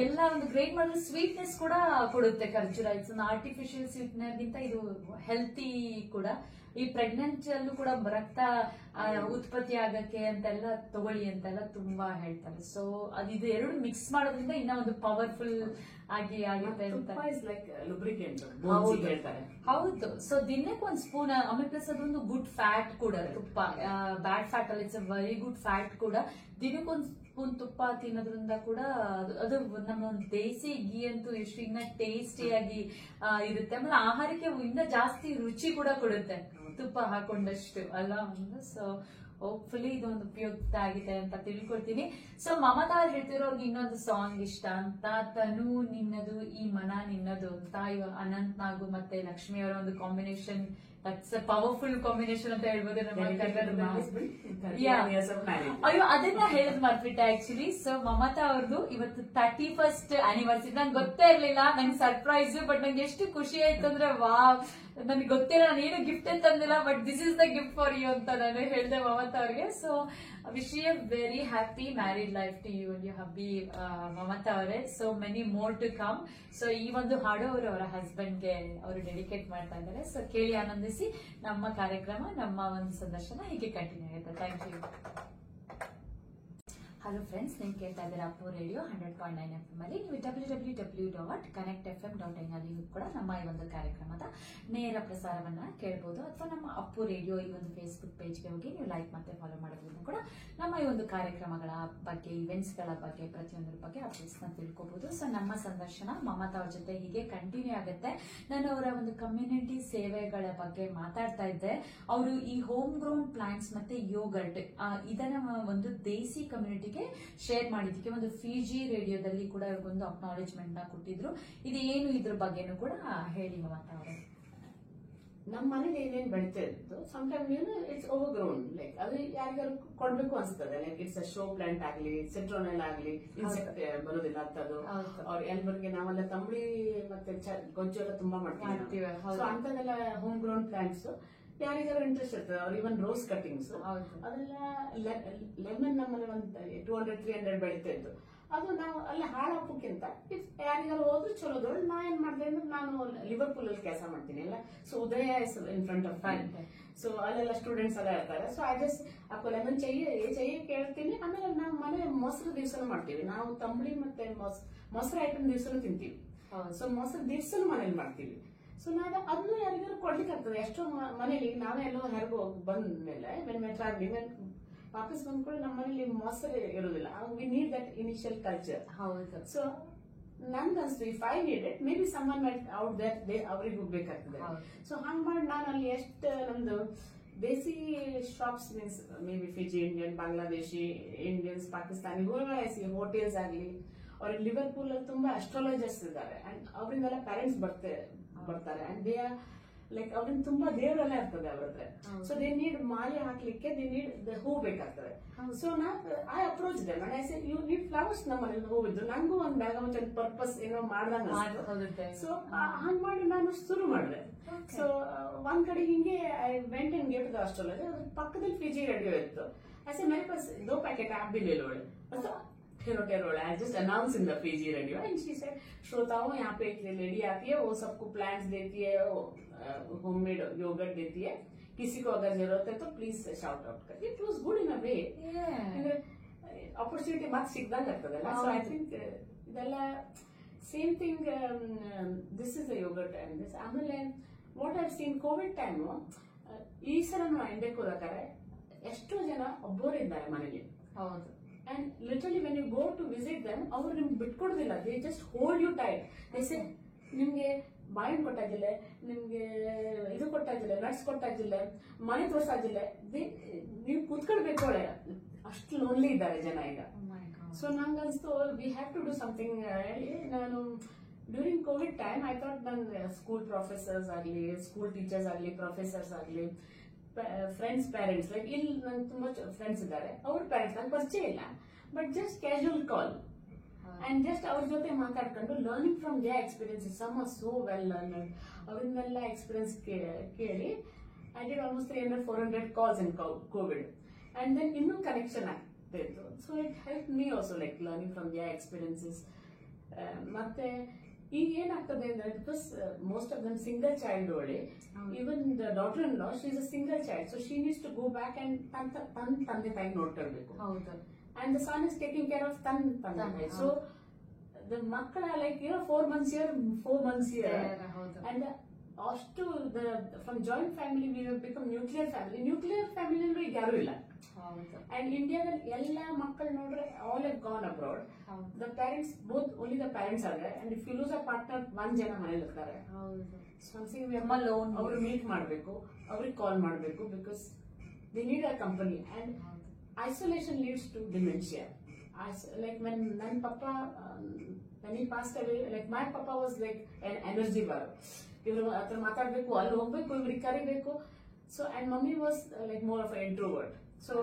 ಎಲ್ಲ ಒಂದು ಗ್ರೇಟ್ ಮಾಡಿದ್ರೆ ಸ್ವೀಟ್ನೆಸ್ ಕೂಡ ಕೊಡುತ್ತೆ ಖರ್ಜೂರ. ಇಟ್ಸ್ ಒಂದು ಆರ್ಟಿಫಿಷಿಯಲ್ ಸ್ವೀಟ್ನರ್ ಗಿಂತ ಇದು ಹೆಲ್ತಿ ಕೂಡ. ಈ ಪ್ರೆಗ್ನೆಂಟ್ ಅಲ್ಲೂ ಕೂಡ ರಕ್ತ ಉತ್ಪತ್ತಿ ಆಗಕ್ಕೆ ಅಂತೆಲ್ಲ ತಗೊಳ್ಳಿ ಅಂತೆಲ್ಲ ತುಂಬಾ ಹೇಳ್ತಾರೆ. ಸೊ ಇದು ಎರಡು ಮಿಕ್ಸ್ ಮಾಡೋದ್ರಿಂದ ಇನ್ನ ಒಂದು ಪವರ್ಫುಲ್ ಆಗಿ ಆಗುತ್ತೆ ಅಂತ. ಹೌದು. ಸೊ ದಿನಕ್ಕೆ ಒಂದು ಸ್ಪೂನ್. ಆಮೇಲೆ ಪ್ಲಸ್ ಅದೊಂದು ಗುಡ್ ಫ್ಯಾಟ್ ಕೂಡ ತುಪ್ಪ. ಬ್ಯಾಡ್ ಫ್ಯಾಟ್ ಅಲ್ಲ, it's a very good fat ಕೂಡ. ದಿನಕ್ಕೊಂದು ಸ್ಪೂನ್ ತುಪ್ಪ ತಿನ್ನೋದ್ರಿಂದ ಕೂಡ ಅದು ನಮ್ಮ ದೇಸಿ ಗೀ ಅಂತೂ ಎಷ್ಟು ಇನ್ನ ಟೇಸ್ಟಿಯಾಗಿ ಇರುತ್ತೆ. ಆಮೇಲೆ ಆಹಾರಕ್ಕೆ ಇನ್ನ ಜಾಸ್ತಿ ರುಚಿ ಕೂಡ ಕೊಡುತ್ತೆ ತುಪ್ಪ ಹಾಕೊಂಡಷ್ಟು ಅಲ್ಲ. ಸೊ ಹೋಪ್ಫುಲಿ ಇದೊಂದು ಉಪಯುಕ್ತ ಆಗಿದೆ ಅಂತ ತಿಳ್ಕೊಳ್ತೀನಿ. ಸೊ ಮಮತಾ ಅವ್ರು ಹೇಳ್ತಿರೋರ್ಗೆ ಇನ್ನೊಂದು ಸಾಂಗ್ ಇಷ್ಟ ಅಂತ, ತನು ನಿನ್ನದು ಈ ಮನ ನಿನ್ನದು ಅಂತ. ಇವಾಗ ಅನಂತ್ ನಾಗು ಮತ್ತೆ ಲಕ್ಷ್ಮಿ ಅವರ ಒಂದು combination, that's a powerful combination ಅಂತ ಹೇಳ್ಬೋದು ನಮ್ಮ ಕನ್ನಡದಲ್ಲಿ. ಅಯ್ಯೋ ಅದನ್ನ ಹೇಳದ್ ಮಾಡ್ಬಿಟ್ಟೆ ಆಕ್ಚುಲಿ. ಸೊ ಮಮತಾ ಅವ್ರದ್ದು ಇವತ್ತು 31st ಆನಿವರ್ಸರಿ. ನಂಗೆ ಗೊತ್ತೇ ಇರ್ಲಿಲ್ಲ, ನಂಗೆ ಸರ್ಪ್ರೈಸ್. ಬಟ್ ನಂಗೆ ಎಷ್ಟು ಖುಷಿ ಆಯ್ತು ಅಂದ್ರೆ ವಾವ್, ನನಗೆ ಗೊತ್ತಿಲ್ಲ, ನಾನು ಏನು ಗಿಫ್ಟ್ ತಂದಿಲ್ಲ, but this is the gift for you ಅಂತ ನಾನು ಹೇಳಿದೆ ಮಮತಾ ಅವ್ರಿಗೆ. So wish you very happy married life to you and you hubby Mamata ಅವರೇ. So many more to come. So ಈ ಒಂದು ಹಾಡು ಅವರು ಅವರ ಹಸ್ಬೆಂಡ್ಗೆ ಅವರು ಡೆಡಿಕೇಟ್ ಮಾಡ್ತಾ ಇದ್ದಾರೆ. ಸೊ ಕೇಳಿ ಆನಂದಿಸಿ. ನಮ್ಮ ಕಾರ್ಯಕ್ರಮ, ನಮ್ಮ ಒಂದು ಸಂದರ್ಶನ ಹೀಗೆ ಕಂಟಿನ್ಯೂ ಆಗುತ್ತೆ. Thank you. ಹಲೋ ಫ್ರೆಂಡ್ಸ್, ನೀವು ಕೇಳ್ತಾ ಇದ್ದೀರಾ ಅಪ್ಪು ರೇಡಿಯೋ 100.9 FM ಅಲ್ಲಿ. ನೀವು www.connectfm.in ಅಲ್ಲಿ ಕೂಡ ನಮ್ಮ ಈ ಒಂದು ಕಾರ್ಯಕ್ರಮದ ನೇರ ಪ್ರಸಾರವನ್ನ ಕೇಳಬಹುದು. ಅಥವಾ ನಮ್ಮ ಅಪ್ಪು ರೇಡಿಯೋ ಈ ಒಂದು ಫೇಸ್ಬುಕ್ ಪೇಜ್ಗೆ ಹೋಗಿ ನೀವು ಲೈಕ್ ಮತ್ತೆ ಫಾಲೋ ಮಾಡೋದ್ರಿಂದ ಕೂಡ ನಮ್ಮ ಈ ಒಂದು ಕಾರ್ಯಕ್ರಮಗಳ ಬಗ್ಗೆ, ಇವೆಂಟ್ಸ್ ಗಳ ಬಗ್ಗೆ, ಪ್ರತಿಯೊಂದರ ಬಗ್ಗೆ ಅಪ್ಡೇಟ್ಸ್ ನ ತಿಳ್ಕೋಬಹುದು. ಸೊ ನಮ್ಮ ಸಂದರ್ಶನ ಮಮತಾ ಅವ್ರ ಜೊತೆ ಹೀಗೆ ಕಂಟಿನ್ಯೂ ಆಗುತ್ತೆ. ನಾನು ಅವರ ಒಂದು ಕಮ್ಯುನಿಟಿ ಸೇವೆಗಳ ಬಗ್ಗೆ ಮಾತಾಡ್ತಾ ಇದ್ದೆ. ಅವರು ಈ ಹೋಮ್ ಗ್ರೋನ್ ಪ್ಲಾಂಟ್ಸ್ ಮತ್ತೆ ಯೋಗರ್ಟ್ ಇದನ್ನ ಒಂದು ದೇಸಿ ಕಮ್ಯುನಿಟಿಗೆ ಶೇರ್ ಮಾಡಿದ್ದಕ್ಕೆ ಒಂದು ಫಿಜಿ ರೇಡಿಯೋದಲ್ಲಿ ಕೂಡ ಒಂದು ಅಕ್ನಾಲೇಜ್ಮೆಂಟ್ ನ ಕೊಟ್ಟಿದ್ರು. ಇದು ಏನು, ಇದ್ರ ಬಗ್ಗೆನೂ ಕೂಡ ಹೇಳಿ ಮಮತಾ ಅವರೇ. ನಮ್ಮ ಮನೇಲಿ ಏನೇನ್ ಬೆಳಿತಾ ಇದ್ದು sometime it's over ground. Like ಅದು ಯಾರಿಗಾರು ಕೊಡ್ಬೇಕು ಅನ್ಸ್ತದೆ. Like it's a show plant ಆಗ್ಲಿ, ಸಿಟ್ರೋನೆಲ್ ಆಗ್ಲಿ, ಇನ್ಸೆಕ್ಟ್ ಬರೋದಿಲ್ಲ ಅಂತದ್ದು. ಅವ್ರ ಎಲ್ಬರ್ಗೆ ನಾವೆಲ್ಲ ತಂಬಳಿ ಮತ್ತೆ ಗೊಜ್ಜು ಎಲ್ಲ ತುಂಬಾ ಮಾಡ್ತೀವಿ. ಸೊ ಅಂತದೆಲ್ಲ ಹೋಮ್ ಗ್ರೌಂಡ್ ಪ್ಲಾಂಟ್ಸ್ ಯಾರಿಗಾರು ಇಂಟ್ರೆಸ್ಟ್ ಇರ್ತದೆ. ಅವ್ರು ಇವನ್ ರೋಸ್ ಕಟಿಂಗ್ಸ್ ಅದೆಲ್ಲ ಲೆಮನ್ ನಮ್ಮಲ್ಲಿ ಒಂದು 200-300 ಬೆಳಿತಾ ಇದ್ದು. ಅದು ನಾವು ಅಲ್ಲಿ ಹಾಳಾಪಕ್ಕಿಂತ ಯಾರಿಗಾರು ಹೋದ್ರು ಚಲೋದೊಳಗೆ. ನಾ ಏನ್ ಮಾಡಿದೆ ಅಂದ್ರೆ, ನಾನು ಲಿವರ್ಪೂಲ್ ಅಲ್ಲಿ ಕೆಲಸ ಮಾಡ್ತೀನಿ ಅಲ್ಲ. So Udaya in front of so ಅಲ್ಲೆಲ್ಲ ಸ್ಟೂಡೆಂಟ್ಸ್ ಎಲ್ಲ ಇರ್ತಾರೆ. ಸೊ ಐ ಜಸ್ಟ್ ಅಪ್ಪ ಲೆಮನ್ ಚೈ ಕೇಳ್ತೀನಿ. ಆಮೇಲೆ ನಾವು ಮನೆ ಮೊಸರು ದಿವ್ಸನೂ ಮಾಡ್ತೀವಿ. ನಾವು ತಂಬಳಿ ಮತ್ತೆ ಮೊಸರು ಐಟಮ್ ದಿವ್ಸನೂ ತಿಂತೀವಿ. ಸೊ ಮೊಸರು ದಿವ್ಸನೂ ಮನೇಲಿ ಮಾಡ್ತೀವಿ. ಸೊ ನಾನು ಅದನ್ನು ಯಾರಿಗಾರು ಕೊಡ್ಲಿಕ್ಕೆ ಆಗ್ತದೆ. ಎಷ್ಟೋ ಮನೇಲಿ ನಾವೇ ಎಲ್ಲೋ ಹೊರಗೆ ಬಂದ ಮೇಲೆ ವಾಪಸ್ ಬಂದ್ಕೊಂಡು ನಮ್ಮನೇಲಿ ಮೊಸರು ಇರೋದಿಲ್ಲ. We need that initial culture. ಹೌದು. ಸೊ ನನ್ಗೆ ಅನ್ಸ್ತು if I need it may be someone out that ಅವ್ರಿಗೆ ಹೋಗ್ಬೇಕಾಗ್ತದೆ. ಸೊ ಹಂಗ್ ಮಾಡಿ ನಾನು ಅಲ್ಲಿ ಎಷ್ಟು ನಮ್ದು desi shops means may be Fiji Indian, Bangladeshi, Indians, Pakistani hotels ಆಗಲಿ, ಅವ್ರ ಲಿವರ್ಪೂಲ್ ಅಲ್ಲಿ ತುಂಬಾ ಅಸ್ಟ್ರಾಲಜರ್ಸ್ ಇದ್ದಾರೆ ಅಂಡ್ ಅವರಿಂದೆಲ್ಲ ಪೇರೆಂಟ್ಸ್ ಬರ್ತಾರೆ ಅಂಡ್ ದೇ ಆರ್ ಲೈಕ್ ಅವ್ರಿಂದ ತುಂಬಾ ದೇವರೆಲ್ಲ ಇರ್ತದೆ ಅವ್ರ ಹತ್ರ. ಸೊ ದೇ ನೀಡ್ ಮಾಲೆ ಹಾಕ್ಲಿಕ್ಕೆ ದೇ ನೀಡ್ ಹೂ ಬೇಕಾಗ್ತದೆ. So I approach them and I say you need flowers. ನಮ್ಮಲ್ಲಿ ಹೂವಿದ್ದು ನಂಗೂ ಒಂದ್ ಒಂದು ಪರ್ಪಸ್ ಏನೋ ಮಾಡ್ದಂಗ. ಸೊ ಹಂಗ್ ಮಾಡಿ ನಾನು ಶುರು ಮಾಡಿದೆ. ಸೊ ಒಂದ್ ಕಡೆ ಹಿಂಗೆ I went and gate the astrologer. ಅದ್ರ ಪಕ್ಕದಲ್ಲಿ ಫಿಜಿ ರೇಡಿಯೋ ಇತ್ತು. ಐ ಸೆ ಮೇರೆ ಪಾಸ್ 2 पैकेट आप भी ले लो. ठेरोटेरोल I just announce in the Fiji radio and she said श्रोताओं यहाँ पे एक लेडी आती है, वो सबको प्लांट्स देती है, होममेड योगर्ट देती है, किसी को अगर जरूरत है तो प्लीज शाउट आउट कर. It was good in a way. Opportunity ಮತ್ತೆ ಸಿಗ್ದಂಗ ಆಗ್ತದಲ್ಲ. ಸೊ ಐ ಥಿಂಕ್ ಇದೆಲ್ಲ same thing this is the yoghurt and this. ಆಮೇಲೆ what I've seen COVID time ಈ ಸಲ ನಾವು ಇಂಡಿಯಾಕ್ಕೆ ಹೋದಾರೆ ಎಷ್ಟೋ ಜನ ಒಬ್ಬರಿದ್ದಾರೆ ಮನೇಲಿ. ಹೌದು. And literally when you go to visit them, ಅವರು ನಿಮ್ಗೆ ಬಿಟ್ಕೊಡೋದಿಲ್ಲ. They just hold you tight. They say ನಿಮ್ಗೆ ಬಾಳೆಹಣ್ಣು ಕೊಟ್ಟಾಗಿಲ್ಲ, ನಿಮ್ಗೆ ಇದು ಕೊಟ್ಟಾಗಿಲ್ಲ, ನಟ್ಸ್ ಕೊಟ್ಟಾಗಿಲ್ಲ, ಮನೆ ತೋರ್ಸಾಗಿಲ್ಲ, ನೀವು ಕೂತ್ಕೊಳ್ಬೇಕು. ಒಳ್ಳೆ ಅಷ್ಟು ಲೋನ್ಲಿ ಇದ್ದಾರೆ ಜನ ಈಗ. ಸೊ ನಂಗೆ ಅನ್ಸ್ತು we have to do something. ನಾನು during COVID time I thought ನನ್ನ ಸ್ಕೂಲ್ ಪ್ರೊಫೆಸರ್ಸ್ ಆಗಲಿ, ಸ್ಕೂಲ್ ಟೀಚರ್ಸ್ ಆಗಲಿ, ಪ್ರೊಫೆಸರ್ಸ್ ಆಗಲಿ, ಫ್ರೆಂಡ್ಸ್ ಪೇರೆಂಟ್ಸ್, ಲೈಕ್ ಇಲ್ಲಿ ನಂಗೆ ತುಂಬಾ ಫ್ರೆಂಡ್ಸ್ ಇದ್ದಾರೆ, ಅವ್ರ ಪೇರೆಂಟ್ಸ್ ನಂಗೆ ಪರಿಚಯ ಇಲ್ಲ, but just casual call and just ಅವ್ರ ಜೊತೆ ಮಾತಾಡ್ಕೊಂಡು learning from they experiences. Some are so well learned. ಅವರಿಂದೆಲ್ಲ ಎಕ್ಸ್ಪೀರಿಯನ್ಸ್ ಕೇಳಿ I did almost 300-400 calls in COVID and then ಇನ್ನೂ ಕನೆಕ್ಷನ್ ಆಗ್ತಾ ಇತ್ತು. So it help me also like learning from they experiences. ಮತ್ತೆ ಈಗ ಏನಾಗ್ತದೆ ಅಂದ್ರೆ because most of them single child ಓಡಿ, even the daughter in law she is a single child. So she needs to go back and ತನ್ನ ತಂದೆ ತಾಯಿ ನೋಡ್ಕೊಳ್ಬೇಕು. And the son is taking care of ತನ್ನ ತಂದೆ ತಾಯಿ. ಸೊ ದ ಮಕ್ಕಳ like 4 months here, 4 months here. And ಅಷ್ಟು from joint family we become nuclear family. Nuclear family ಈಗ ಯಾರು ಇಲ್ಲ. ಅಂಡ್ ಇಂಡಿಯಾದಲ್ಲಿ ಎಲ್ಲ ಮಕ್ಕಳು ನೋಡ್ರೆ all have gone abroad. The parents both only the parents ಆದ್ರೆ and if you lose a partner 1 ಜನ ಮನೇಲಿ ಇರ್ತಾರೆ. ಅವರು ಮೀಟ್ ಮಾಡಬೇಕು, ಅವ್ರಿಗೆ ಕಾಲ್ ಮಾಡಬೇಕು because they need a company. And isolation leads to dementia. Like when my papa, when he passed away, like my papa was like an energy bar. ಇವರು ಹತ್ರ ಮಾತಾಡ್ಬೇಕು, ಅಲ್ಲಿ ಹೋಗ್ಬೇಕು, ಇವ್ರಿಗೆ ಕರಿಬೇಕು. So and mummy was like more of introvert. So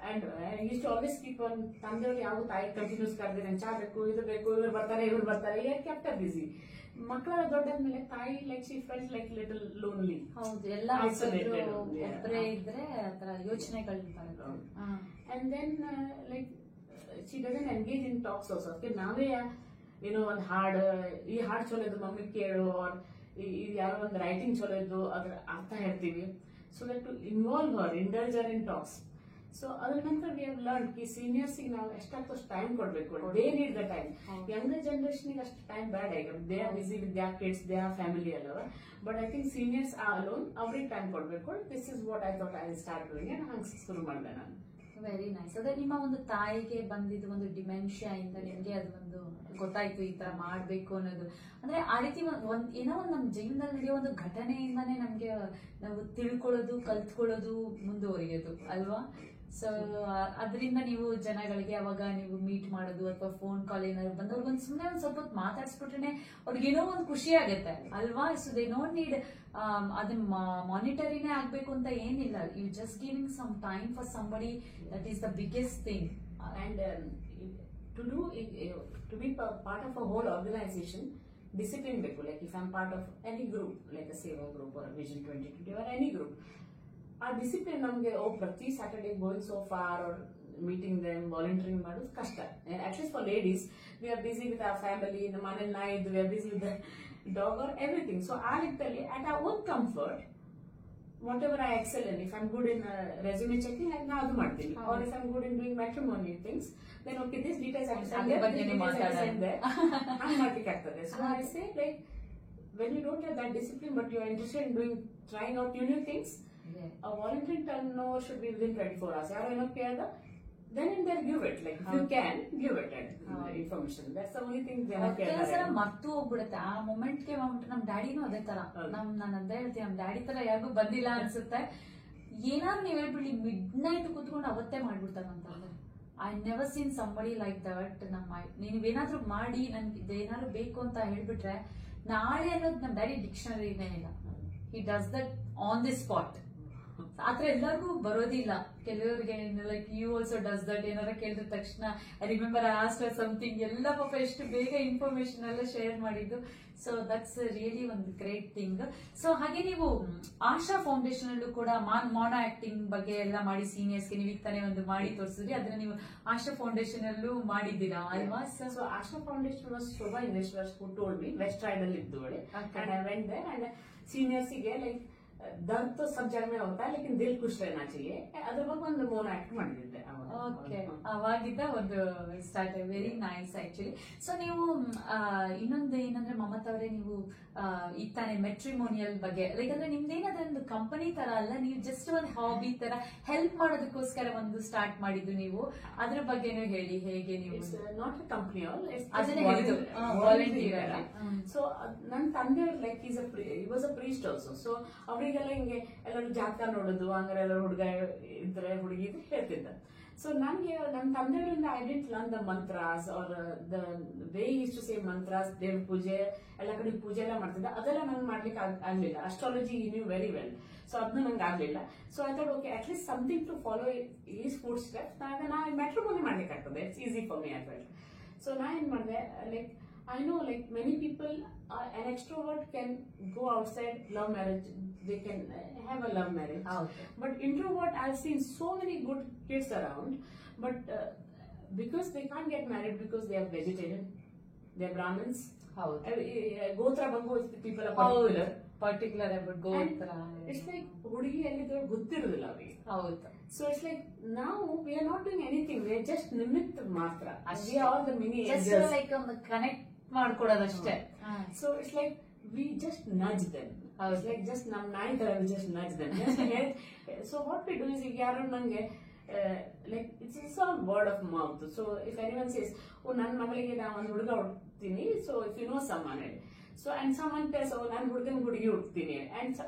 and use to always keep on. ತಂದೆಯವ್ರು ಯಾವ ತಾಯಿ ಕಂಟಿನ್ಯೂಸ್ ಕರೆದ್ರೆ ಚಾ ಬೇಕು, ಇದು ಬೇಕು, ಇವ್ರು ಬರ್ತಾರೆ, ಇವ್ರು ಬರ್ತಾರೆ, ಕೆಪ್ಟ ಬಿಸಿ. ಮಕ್ಕಳ ದೊಡ್ಡಾದ್ಮೇಲೆ ತಾಯಿ like she felt like little lonely. ಹೌದು, ಎಲ್ಲ ಒಬ್ಬರೇ ಇದ್ರೆ ಆತರ ಯೋಚನೆಗಳು. And then like she doesn't engage in talks also. ನಾವೇ ಏನೋ ಒಂದು ಹಾಡು, ಈ ಹಾಡು ಚಲೋ ಇದ್ದು ಮಮ್ಮಿ ಕೇಳು, ಆರ್ ಯಾರೋ ಒಂದು ರೈಟಿಂಗ್ ಚಲೋ ಇದ್ದು ಅದ್ರ ಅರ್ಥ ಹೇಳ್ತೀವಿ. So that to involve her, indulge her in talks. So ಅದ್ರ ನಂತರ ವಿ ಹ್ಯಾವ್ ಲರ್ನ್ ಕಿ ಸೀನಿಯರ್ಸ್ ಗೆ ನಾವು ಎಷ್ಟಾಗ್ತಷ್ಟು ಟೈಮ್ ಕೊಡ್ಬೇಕು. They need the time. Younger generation ಅಷ್ಟು ಟೈಮ್ ಬೇಡ. ಈಗ they are busy with their kids, they are family ಅಲ್ಲವ. But I think seniors are alone, ಅವ್ರಿಗೆ ಟೈಮ್ ಕೊಡ್ಬೇಕು. This is what I thought I start doing and ಹಂಗೆ ಶುರು ಮಾಡಿದೆ ನಾನು. Very nice. ಅದೇ ನಿಮ್ಮ ಒಂದು ತಾಯಿಗೆ ಬಂದಿದ್ದು ಒಂದು ಡಿಮೆನ್ಷಿಯಾ ಇಂದ ನಿಮ್ಗೆ ಅದು ಒಂದು ಗೊತ್ತಾಯ್ತು ಈ ತರ ಮಾಡ್ಬೇಕು ಅನ್ನೋದು. ಅಂದ್ರೆ ಆ ರೀತಿ ಏನೋ ಒಂದು ನಮ್ಮ ಜೀವನದಲ್ಲಿ ನಡೆಯೋ ಒಂದು ಘಟನೆಯಿಂದಾನೇ ನಮ್ಗೆ ನಾವು ತಿಳ್ಕೊಳ್ಳೋದು, ಕಲ್ತ್ಕೊಳ್ಳೋದು, ಮುಂದುವರಿಯೋದು ಅಲ್ವಾ. ಸೊ ಅದರಿಂದ ನೀವು ಜನಗಳಿಗೆ ಅವಾಗ ನೀವು ಮೀಟ್ ಮಾಡೋದು ಅಥವಾ ಫೋನ್ ಕಾಲ್ ಏನಾದ್ರು ಬಂದವ್ರಿಗೆ ಒಂದು ಸುಮ್ಮನೆ ಒಂದು ಸ್ವಲ್ಪ ಹೊತ್ತು ಮಾತಾಡ್ಸ್ಬಿಟ್ರೆ ಅವ್ರಿಗೇನೋ ಒಂದು ಖುಷಿ ಆಗುತ್ತೆ ಅಲ್ವಾ. ಸೊ ದೇ ಡೋಂಟ್ ನೀಡ್ ಅದನ್ನ ಮಾನಿಟರಿನೇ ಆಗ್ಬೇಕು ಅಂತ ಏನಿಲ್ಲ. You just giving some time for somebody, that is the biggest thing. And to be part of a whole organization, discipline ಬೇಕು. Like if I'm part of any group, like a Seva group or a Vision 2020 or any group, ಆ discipline ನಮ್ಗೆ ಪ್ರತಿ Saturday going so far or meeting them, volunteering ಮಾಡೋದು ಕಷ್ಟ. At least for ladies we are busy with our family. ನಮ್ಮ ಮನೇಲಿ ನಾ ಇದ್ದು we are busy with the dog or everything. So ಆ ನಿಟ್ಟಲ್ಲಿ at our own comfort whatever I excel in, if I'm good in resume checking, I now do martin. Or if I'm good in doing matrimony things, then okay, this details I send there, this details I send there. I'm martin ಆಗ್ತದೆ. So I say like when you don't have that discipline but you are interested in doing, trying out new things, A volunteering turnover should be within 24 hours. ಯಾರು ಏನೋ ಕೇಳ್ದ then and there give it, like if you can give it information. That's the only thing they have ಕೇಳ್ತಾರೆ. ಮರ್ತು ಹೋಗ್ಬಿಡುತ್ತೆ ಆ ಮೊಮೆಂಟ್ಗೆ. ನಮ್ ಡ್ಯಾಡಿನೂ ಅದೇ ತರ. ನಾನು ಅದೇ ಹೇಳ್ತೀನಿ, ನಮ್ ಡ್ಯಾಡಿ ತರ ಯಾರಿಗೂ ಬಂದಿಲ್ಲ ಅನ್ಸುತ್ತೆ. ಏನಾದ್ರು ನೀವ್ ಹೇಳ್ಬಿಡ್ಲಿ ಮಿಡ್ ನೈಟ್ ಕೂತ್ಕೊಂಡು ಅವತ್ತೇ ಮಾಡ್ಬಿಡ್ತಾರಂತಂದ್ರೆ I never seen somebody like that. ನೀವೇನಾದ್ರೂ ಮಾಡಿ ನನ್ಗೆ ಏನಾದ್ರು ಬೇಕು ಅಂತ ಹೇಳ್ಬಿಟ್ರೆ ನಾಳೆ ಅನ್ನೋದು ನಮ್ ಡ್ಯಾಡಿ ಡಿಕ್ಷನರಿನೇ ಇಲ್ಲ. He does that on the spot. ಆತರ ಎಲ್ಲರಿಗೂ ಬರೋದಿಲ್ಲ. ಕೆಲವರಿಗೆ like you also does that. ಏನಾರ ಕೇಳಿದ ತಕ್ಷಣ ಐ ರಿಮೆಂಬರ್ ಆಸ್ಟ್ ಸಮಥಿಂಗ್ ಎಲ್ಲ ಪಾಪ ಎಷ್ಟು ಬೇಗ ಇನ್ಫಾರ್ಮೇಶನ್ ಎಲ್ಲ ಶೇರ್ ಮಾಡಿದ್ದು. ಸೊ ದಟ್ಸ್ ರಿಯಲಿ ಒಂದು ಗ್ರೇಟ್ ಥಿಂಗ್. ಸೊ ಹಾಗೆ ನೀವು ಆಶಾ ಫೌಂಡೇಶನ್ ಅಲ್ಲೂ ಕೂಡ ಮಾನೋ ಆಕ್ಟಿಂಗ್ ಬಗ್ಗೆ ಎಲ್ಲ ಮಾಡಿ ಸೀನಿಯರ್ಸ್ಗೆ ನೀವು ಈಗ ತಾನೇ ಒಂದು ಮಾಡಿ ತೋರಿಸಿದ್ರಿ. ಅದನ್ನ ನೀವು ಆಶಾ ಫೌಂಡೇಶನ್ ಅಲ್ಲೂ ಮಾಡಿದ್ದೀರಾ ಅಲ್ವಾ? So Asha foundation was Shobha investors who told me West Ryde ಅಲ್ಲಿ ಇದ್ದು and I went there and seniors ಗೆ ಲೈಕ್ दर्द तो सब जगह में होता है लेकिन दिल खुश रहना चाहिए. ಅದ್ರ ಬಗ್ಗೆ ಒಂದು ಮೋನೋ ಆಕ್ಟ್ ಮಾಡಿದ್ದೆ. ಓಕೆ, ಅವಾಗಿದ್ದ ಒಂದು start. Very nice actually. So ನೀವು ಇನ್ನೊಂದು ಏನಂದ್ರೆ ಮಮತಾ ಅವರೇ, ನೀವು ಈಗ ತಾನೇ ಮೆಟ್ರಿಮೋನಿಯಲ್ ಬಗ್ಗೆ ಲೈಕ್ ಅಂದ್ರೆ ನಿಮ್ದೇನಾದ್ರೆ ಒಂದು ಕಂಪನಿ ತರ ಅಲ್ಲ, ನೀವು ಜಸ್ಟ್ ಒಂದು ಹಾಬಿ ತರ ಹೆಲ್ಪ್ ಮಾಡೋದಕ್ಕೋಸ್ಕರ ಒಂದು ಸ್ಟಾರ್ಟ್ ಮಾಡಿದ್ದು ನೀವು. ಅದ್ರ ಬಗ್ಗೆನೂ ಹೇಳಿ, ಹೇಗೆ ನೀವು? ನಾಟ್ ಎ ಕಂಪನಿ, ಅದನ್ನೇ ಹೇಳಿದ್ದು ವಾಲಂಟಿಯರ್. ಸೊ ನನ್ನ ತಂದೆಯವ್ರು like is was a priest also. So ಅವರಿಗೆಲ್ಲ ಹಿಂಗೆ ಎಲ್ಲರೂ ಜಾತಕ ನೋಡೋದು, ಹಂಗಾರೆ ಎಲ್ಲ ಹುಡುಗ ಇದ್ರೆ ಹುಡುಗಿ ಹೇಳ್ತಿದ್ದ. ಸೊ ನನಗೆ ನನ್ನ ತಂದೆಯವರಿಂದ I didn't learn the mantras or the way use to say mantras. ದೇವ್ರ ಪೂಜೆ ಎಲ್ಲ ಕಡೆ ಪೂಜೆ ಎಲ್ಲ ಮಾಡ್ತಿದ್ದ, ಅದೆಲ್ಲ ನಂಗೆ ಮಾಡ್ಲಿಕ್ಕೆ ಆಗ್ಲಿಲ್ಲ. Astrology knew very well, so ಅದನ್ನ ನಂಗೆ ಆಗ್ಲಿಲ್ಲ. So I thought okay at least something to follow is food steps. ನಾ ಮೆಟ್ರೋಮೋನಿ ಮಾಡ್ಲಿಕ್ಕೆ ಆಗ್ತದೆ, it's easy for me as well. So ನಾ ಏನ್ ಮಾಡಿದೆ, like I know like many people, an extrovert can go outside, love marriage, they can have a love marriage. Okay. But introvert, I've seen so many good kids around, but because they can't get married because they are vegetarian, they are Brahmins. Gotra Bango people are particular about Gotra. It's like hudigi ellidu ಗೊತ್ತಿರೋದಿಲ್ಲ ಅವರಿಗೆ. ಹೌದು. So it's like now we are not doing anything, we are just ನಿಮಿತ್ತ ಮಾತ್ರ. We are all the mini angels. Just like ಒಂದು connect ಮಾಡ್ಕೊಡೋದಷ್ಟೇ. So it's like we just nudge them. It's like just nam nine ತರ we just nudge them. Just help. So what we do is ಈಗ ಯಾರು ನಂಗೆ like it's all word of mouth. So if anyone says, oh ನನ್ನ ಮಗಳಿಗೆ ನಾ ಒಂದು ಹುಡುಗ ಹುಡ್ತೀನಿ, so if you know someone, so and someone tells, oh ನಾನು ಹುಡುಗಿ ಹುಡ್ತೀನಿ, and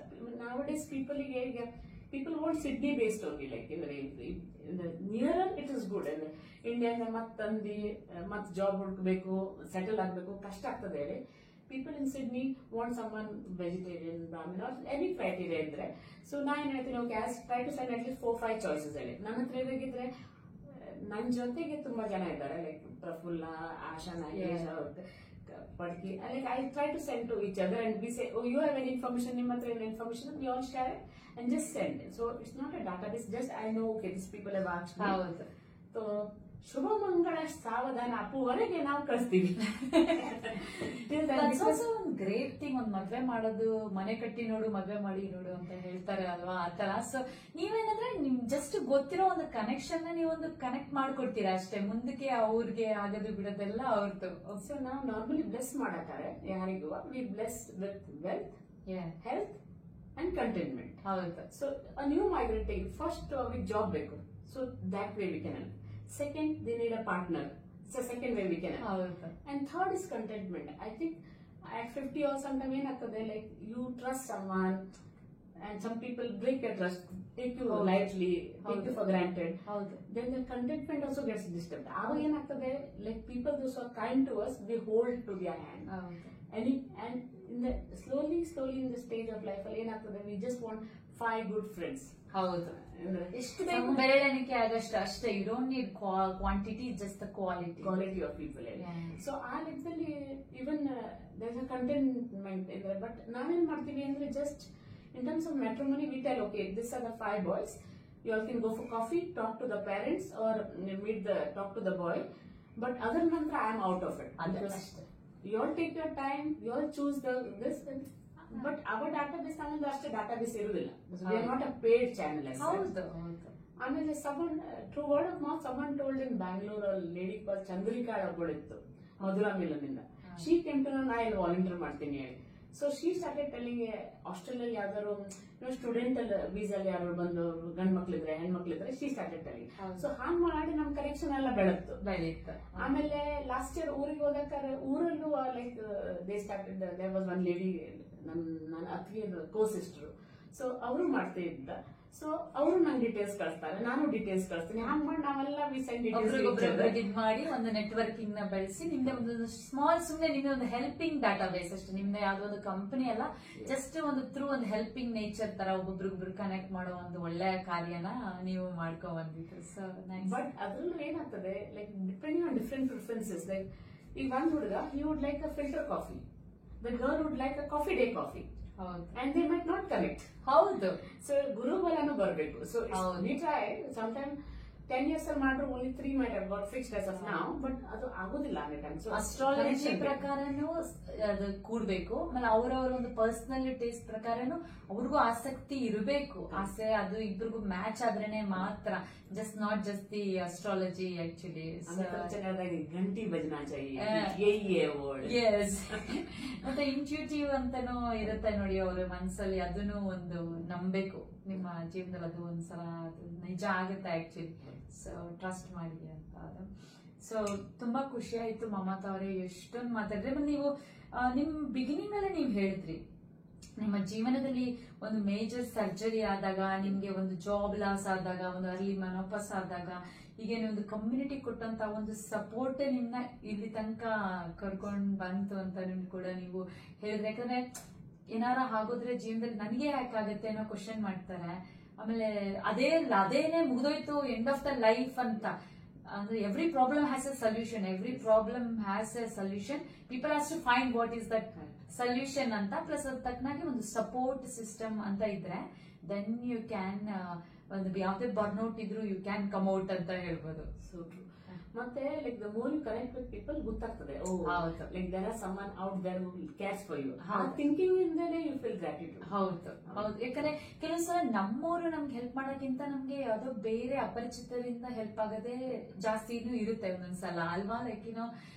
nowadays people want Sydney based only, like in the nearer it is good, and India ಮತ್ job ಹುಡುಕಬೇಕು, settle ಆಗಬೇಕು, ಕಷ್ಟ ಆಗ್ತದೆ ಹೇಳಿ. People in Sydney want someone vegetarian, Brahmin or any criteria ಇದ್ರೆ. So ನಾ ಏನ್ ಹೇಳ್ತೀನಿ, okay try to send at least 4-5 choices ಹೇಳಿ. ನನ್ನ ಹತ್ರ ಇದಾಗಿದ್ರೆ ನನ್ನ ಜೊತೆಗೆ ತುಂಬಾ ಜನ ಇದ್ದಾರೆ, like Praphulla, Asha, Nagesh, Padki. Like I try to send to each other and we say, oh you have any information, ನಿಮ್ಮ ಹತ್ರ any information, we all share it and just send. So it's not a database, just I know okay these people have asked me. So ಶುಭ ಮಂಗಳ ಸಾವಧಾನ ಅಪ್ಪುವರೆಗೆ ನಾವು ಕಳಿಸ್ತೀವಿ. ಒಂದು great thing. ಒಂದು ಮದ್ವೆ ಮಾಡೋದು, ಮನೆ ಕಟ್ಟಿ ನೋಡು, ಮದ್ವೆ ಮಾಡಿ ನೋಡು ಅಂತ ಹೇಳ್ತಾರೆ ಅಲ್ವಾ, ಆತರ. ಸೊ ನೀವೇನಂದ್ರೆ ನಿಮ್ ಜಸ್ಟ್ ಗೊತ್ತಿರೋ ಒಂದು ಕನೆಕ್ಷನ್ ನೀವು ಒಂದು ಕನೆಕ್ಟ್ ಮಾಡ್ಕೊಡ್ತೀರಾ ಅಷ್ಟೇ, ಮುಂದಕ್ಕೆ ಅವ್ರಿಗೆ ಆಗೋದು ಬಿಡೋದೆಲ್ಲ ಅವ್ರದ್ದು. ಸೊ ನಾವು ನಾರ್ಮಲಿ ಬ್ಲೆಸ್ ಮಾಡತಾರೆ ಯಾರಿಗೂ, we bless with wealth, health and contentment. ಹೌದು. ಸೊ ನ್ಯೂ ಮೈಗ್ರೆಂಟಿಗೆ ಫಸ್ಟ್ ಅವ್ರಿಗೆ ಜಾಬ್ ಬೇಕು, so that way we can help. Second, they need a partner. It's the second way we can help. And third is contentment. I think at 50 or sometime like you trust someone and some people break your trust, take you lightly, take you for granted. Then the contentment also gets disturbed. Like people those who are kind to us, we hold to their hand. And in the slowly in the stage of life, we just want 5 good friends. ಹೌದು. ಎಷ್ಟು ಬೇಕು ಬೆರಳೆಣಿಕೆ ಆಗಷ್ಟು ಅಷ್ಟೇ. You don't need quantity, just the quality of people. So ಆ ಲೆಕ್ಕದಲ್ಲಿ even there is a contentment ಇದೆ. But ನಾವೇನ್ ಮಾಡ್ತೀವಿ ಅಂದ್ರೆ just in terms of matrimony we tell, okay this are the 5 boys, you all can go for coffee, talk to the parents or talk to the boy, but ಅದರ ನಂತರ I am out of it. You all take your time, you all choose this. But our database ನಮ್ಮದು ಅಷ್ಟೇ database ಇರುವುದಿಲ್ಲ, we are not a paid channel. ಆಮೇಲೆ someone through word of mouth someone told in Bangalore lady call Chandrika ಒಬ್ಬಳಿತ್ತು ಮಧುರಾ ಮಿಲನ್ ಇಂದ. She came ನಾ ಇಲ್ಲಿ volunteer ಮಾಡ್ತೀನಿ ಹೇಳಿ. So she started telling hostel ಯಾವ್ದಾದ್ರು ಸ್ಟೂಡೆಂಟ್ ವೀಸಲ್ಲಿ ಯಾರು ಬಂದು ಗಂಡ್ ಮಕ್ಳಿದ್ರೆ ಹೆಣ್ಮಕ್ಳಿದ್ರೆ ಶೀ ಸ್ಟಾರ್ಟೆಡ್ ಟೆಲ್ಲಿಂಗ್. ಸೊ ಹಾಂಗ್ ಮಾಡಿ ನಮ್ ಕನೆಕ್ಷನ್ ಎಲ್ಲ ಬೆಳೆದಿತ್ತು. ಆಮೇಲೆ ಲಾಸ್ಟ್ ಇಯರ್ ಊರಿಗೆ ಹೋದಕ್ಕಾರೆ ಊರಲ್ಲೂ like they started there was one lady ನನ್ನ ಅತ್ತಿಗೆ ಕೋ ಸಿಸ್ಟರ್. ಸೊ ಅವರು ಮಾಡ್ತಾ ಇದ್ದ. ಸೊ ಅವರು ನಂಗೆ ಡೀಟೇಲ್ಸ್ ಕಳಿಸ್ತಾರೆ, ನಾನು ಡೀಟೇಲ್ಸ್ ಕಳಿಸ್ತೀನಿ. ಹಾಗೆ ಮಾಡಿ ನಾವೆಲ್ಲ ಇದ್ ಮಾಡಿ ಒಂದು ನೆಟ್ವರ್ಕಿಂಗ್ ನ ಬೆಳೆಸಿ ನಿಮ್ದೆ ಒಂದು ಸ್ಮಾಲ್ ಸುಮ್ನೆ ನಿಮ್ದೆ ಒಂದು ಹೆಲ್ಪಿಂಗ್ ಡಾಟಾ ಬೇಸ್ ಅಷ್ಟೇ. ನಿಮ್ದೆ ಯಾವ್ದೋ ಒಂದು ಕಂಪನಿ ಅಲ್ಲ, ಜಸ್ಟ್ ಒಂದು ಥ್ರೂ ಒಂದು ಹೆಲ್ಪಿಂಗ್ ನೇಚರ್ ತರ ಒಬ್ಬೊಬ್ರಿಗೊಬ್ರು ಕನೆಕ್ಟ್ ಮಾಡೋ ಒಂದು ಒಳ್ಳೆಯ ಕಾರ್ಯನ ನೀವು ಮಾಡ್ಕೊ ಬಂದಿತ್ತು. ಸೊ ಬಟ್ ಅದ್ರಲ್ಲೂ ಏನಾಗ್ತದೆ, like depending on different preferences. Like ಈಗ ಒಂದ್ ಹುಡುಗ he would like a filter coffee, the girl would like a coffee day coffee. And they might not connect. ಹೌದು. So ಗುರುಬಲನು ಬರಬೇಕು. So we try sometime 10 years ಅಲ್ಲಿ ಮಾಡ್ರು only 3 might have got fixed as of now, but ಅದು ಆಗೋದಿಲ್ಲ ಅನ್ನೋ time. So astrology ಪ್ರಕಾರನು ಅದು ಕೂಡ್ಬೇಕು. ಆಮೇಲೆ ಅವರವರ ಒಂದು ಪರ್ಸನಲ್ ಟೇಸ್ಟ್ ಪ್ರಕಾರನು ಅವ್ರಿಗೂ ಆಸಕ್ತಿ ಇರಬೇಕು. ಆಸೆ ಅದು ಇಬ್ರಿಗೂ ಮ್ಯಾಚ್ ಆದ್ರೇನೆ ಮಾತ್ರ, just not just the astrology actually. ಗಂಟಿ ಭಜನಾ ಎಸ್. ಮತ್ತೆ ಇಂಟ್ಯೂಟಿವ್ ಅಂತಾನು ಇರುತ್ತೆ ನೋಡಿ ಅವ್ರ ಮನ್ಸಲ್ಲಿ, ಅದನ್ನು ಒಂದು ನಂಬೇಕು ನಿಮ್ಮ ಜೀವನದಲ್ಲಿ. ಅದು ಒಂದ್ಸಲ ನಿಜ ಆಗುತ್ತೆ ಆಕ್ಚುಲಿ. ಸೊ ಟ್ರಸ್ಟ್ ಮಾಡಿ ಅಂತ. ಸೊ ತುಂಬಾ ಖುಷಿ ಆಯ್ತು ಮಮತಾ ಅವರೇ, ಎಷ್ಟೊಂದು ಮಾತಾಡಿದ್ರೆ. ನೀವು ನಿಮ್ ಬಿಗಿನಿಂಗ್ ಅಲ್ಲೇ ನೀವು ಹೇಳಿದ್ರಿ ನಿಮ್ಮ ಜೀವನದಲ್ಲಿ ಒಂದು ಮೇಜರ್ ಸರ್ಜರಿ ಆದಾಗ, ನಿಮ್ಗೆ ಒಂದು ಜಾಬ್ ಲಾಸ್ ಆದಾಗ, ಒಂದು ಅರ್ಲಿ ಮೆನೋಪಾಸ್ ಆದಾಗ, ಹೀಗೇನೆ ಒಂದು ಕಮ್ಯುನಿಟಿ ಕೊಟ್ಟಂತ ಒಂದು ಸಪೋರ್ಟ್ ನಿಮ್ನ ಇಲ್ಲಿ ತನಕ ಕರ್ಕೊಂಡ್ ಬಂತು ಅಂತ ಕೂಡ ನೀವು ಹೇಳಿದ್ರೆ. ಯಾಕಂದ್ರೆ ಏನಾರ ಆಗೋದ್ರೆ ಜೀವನದಲ್ಲಿ ನನಗೆ ಯಾಕಾಗತ್ತೆ ಅನ್ನೋ ಕ್ವಶನ್ ಮಾಡ್ತಾರೆ. ಆಮೇಲೆ ಅದೇನೆ ಮುಗಿದೋಯ್ತು, ಎಂಡ್ ಆಫ್ ದ ಲೈಫ್ ಅಂತ. ಅಂದ್ರೆ every problem has a solution, every problem has a solution. People has to find what is that solution ಅಂತ. ಪ್ಲಸ್ ಅದ್ ತಕ್ಕನಾಗಿ ಒಂದು ಸಪೋರ್ಟ್ ಸಿಸ್ಟಮ್ ಅಂತ ಇದ್ರೆ ದೆನ್ ಯು ಕ್ಯಾನ್, ಒಂದು ಯಾವ್ದೇ ಬರ್ನ್ಔಟ್ ಇದ್ರು ಯು ಕ್ಯಾನ್ ಕಮ್ ಔಟ್ ಅಂತ ಹೇಳ್ಬೋದು. ಸೊ ಮತ್ತೆ like the more you connect with people ಗೊತ್ತಾಗ್ತದೆ, oh like there are someone out there who will care for you. ಆ ಥಿಂಕಿಂಗ್ ಇಂದನೇ ಯು ಫೀಲ್ ಗ್ರಾಟಿಟ್ಯೂಡ್. ಹೌದು. ಯಾಕಂದ್ರೆ ಕೆಲವೊಂದ್ಸಲ ನಮ್ಮವರು ನಮ್ಗೆ ಹೆಲ್ಪ್ ಮಾಡೋಕ್ಕಿಂತ ನಮ್ಗೆ ಯಾವ್ದೋ ಬೇರೆ ಅಪರಿಚಿತರಿಂದ ಹೆಲ್ಪ್ ಆಗೋದೇ ಜಾಸ್ತಿನೂ ಇರುತ್ತೆ ಒಂದೊಂದ್ಸಲ ಅಲ್ವಾ. ಲೈಕ್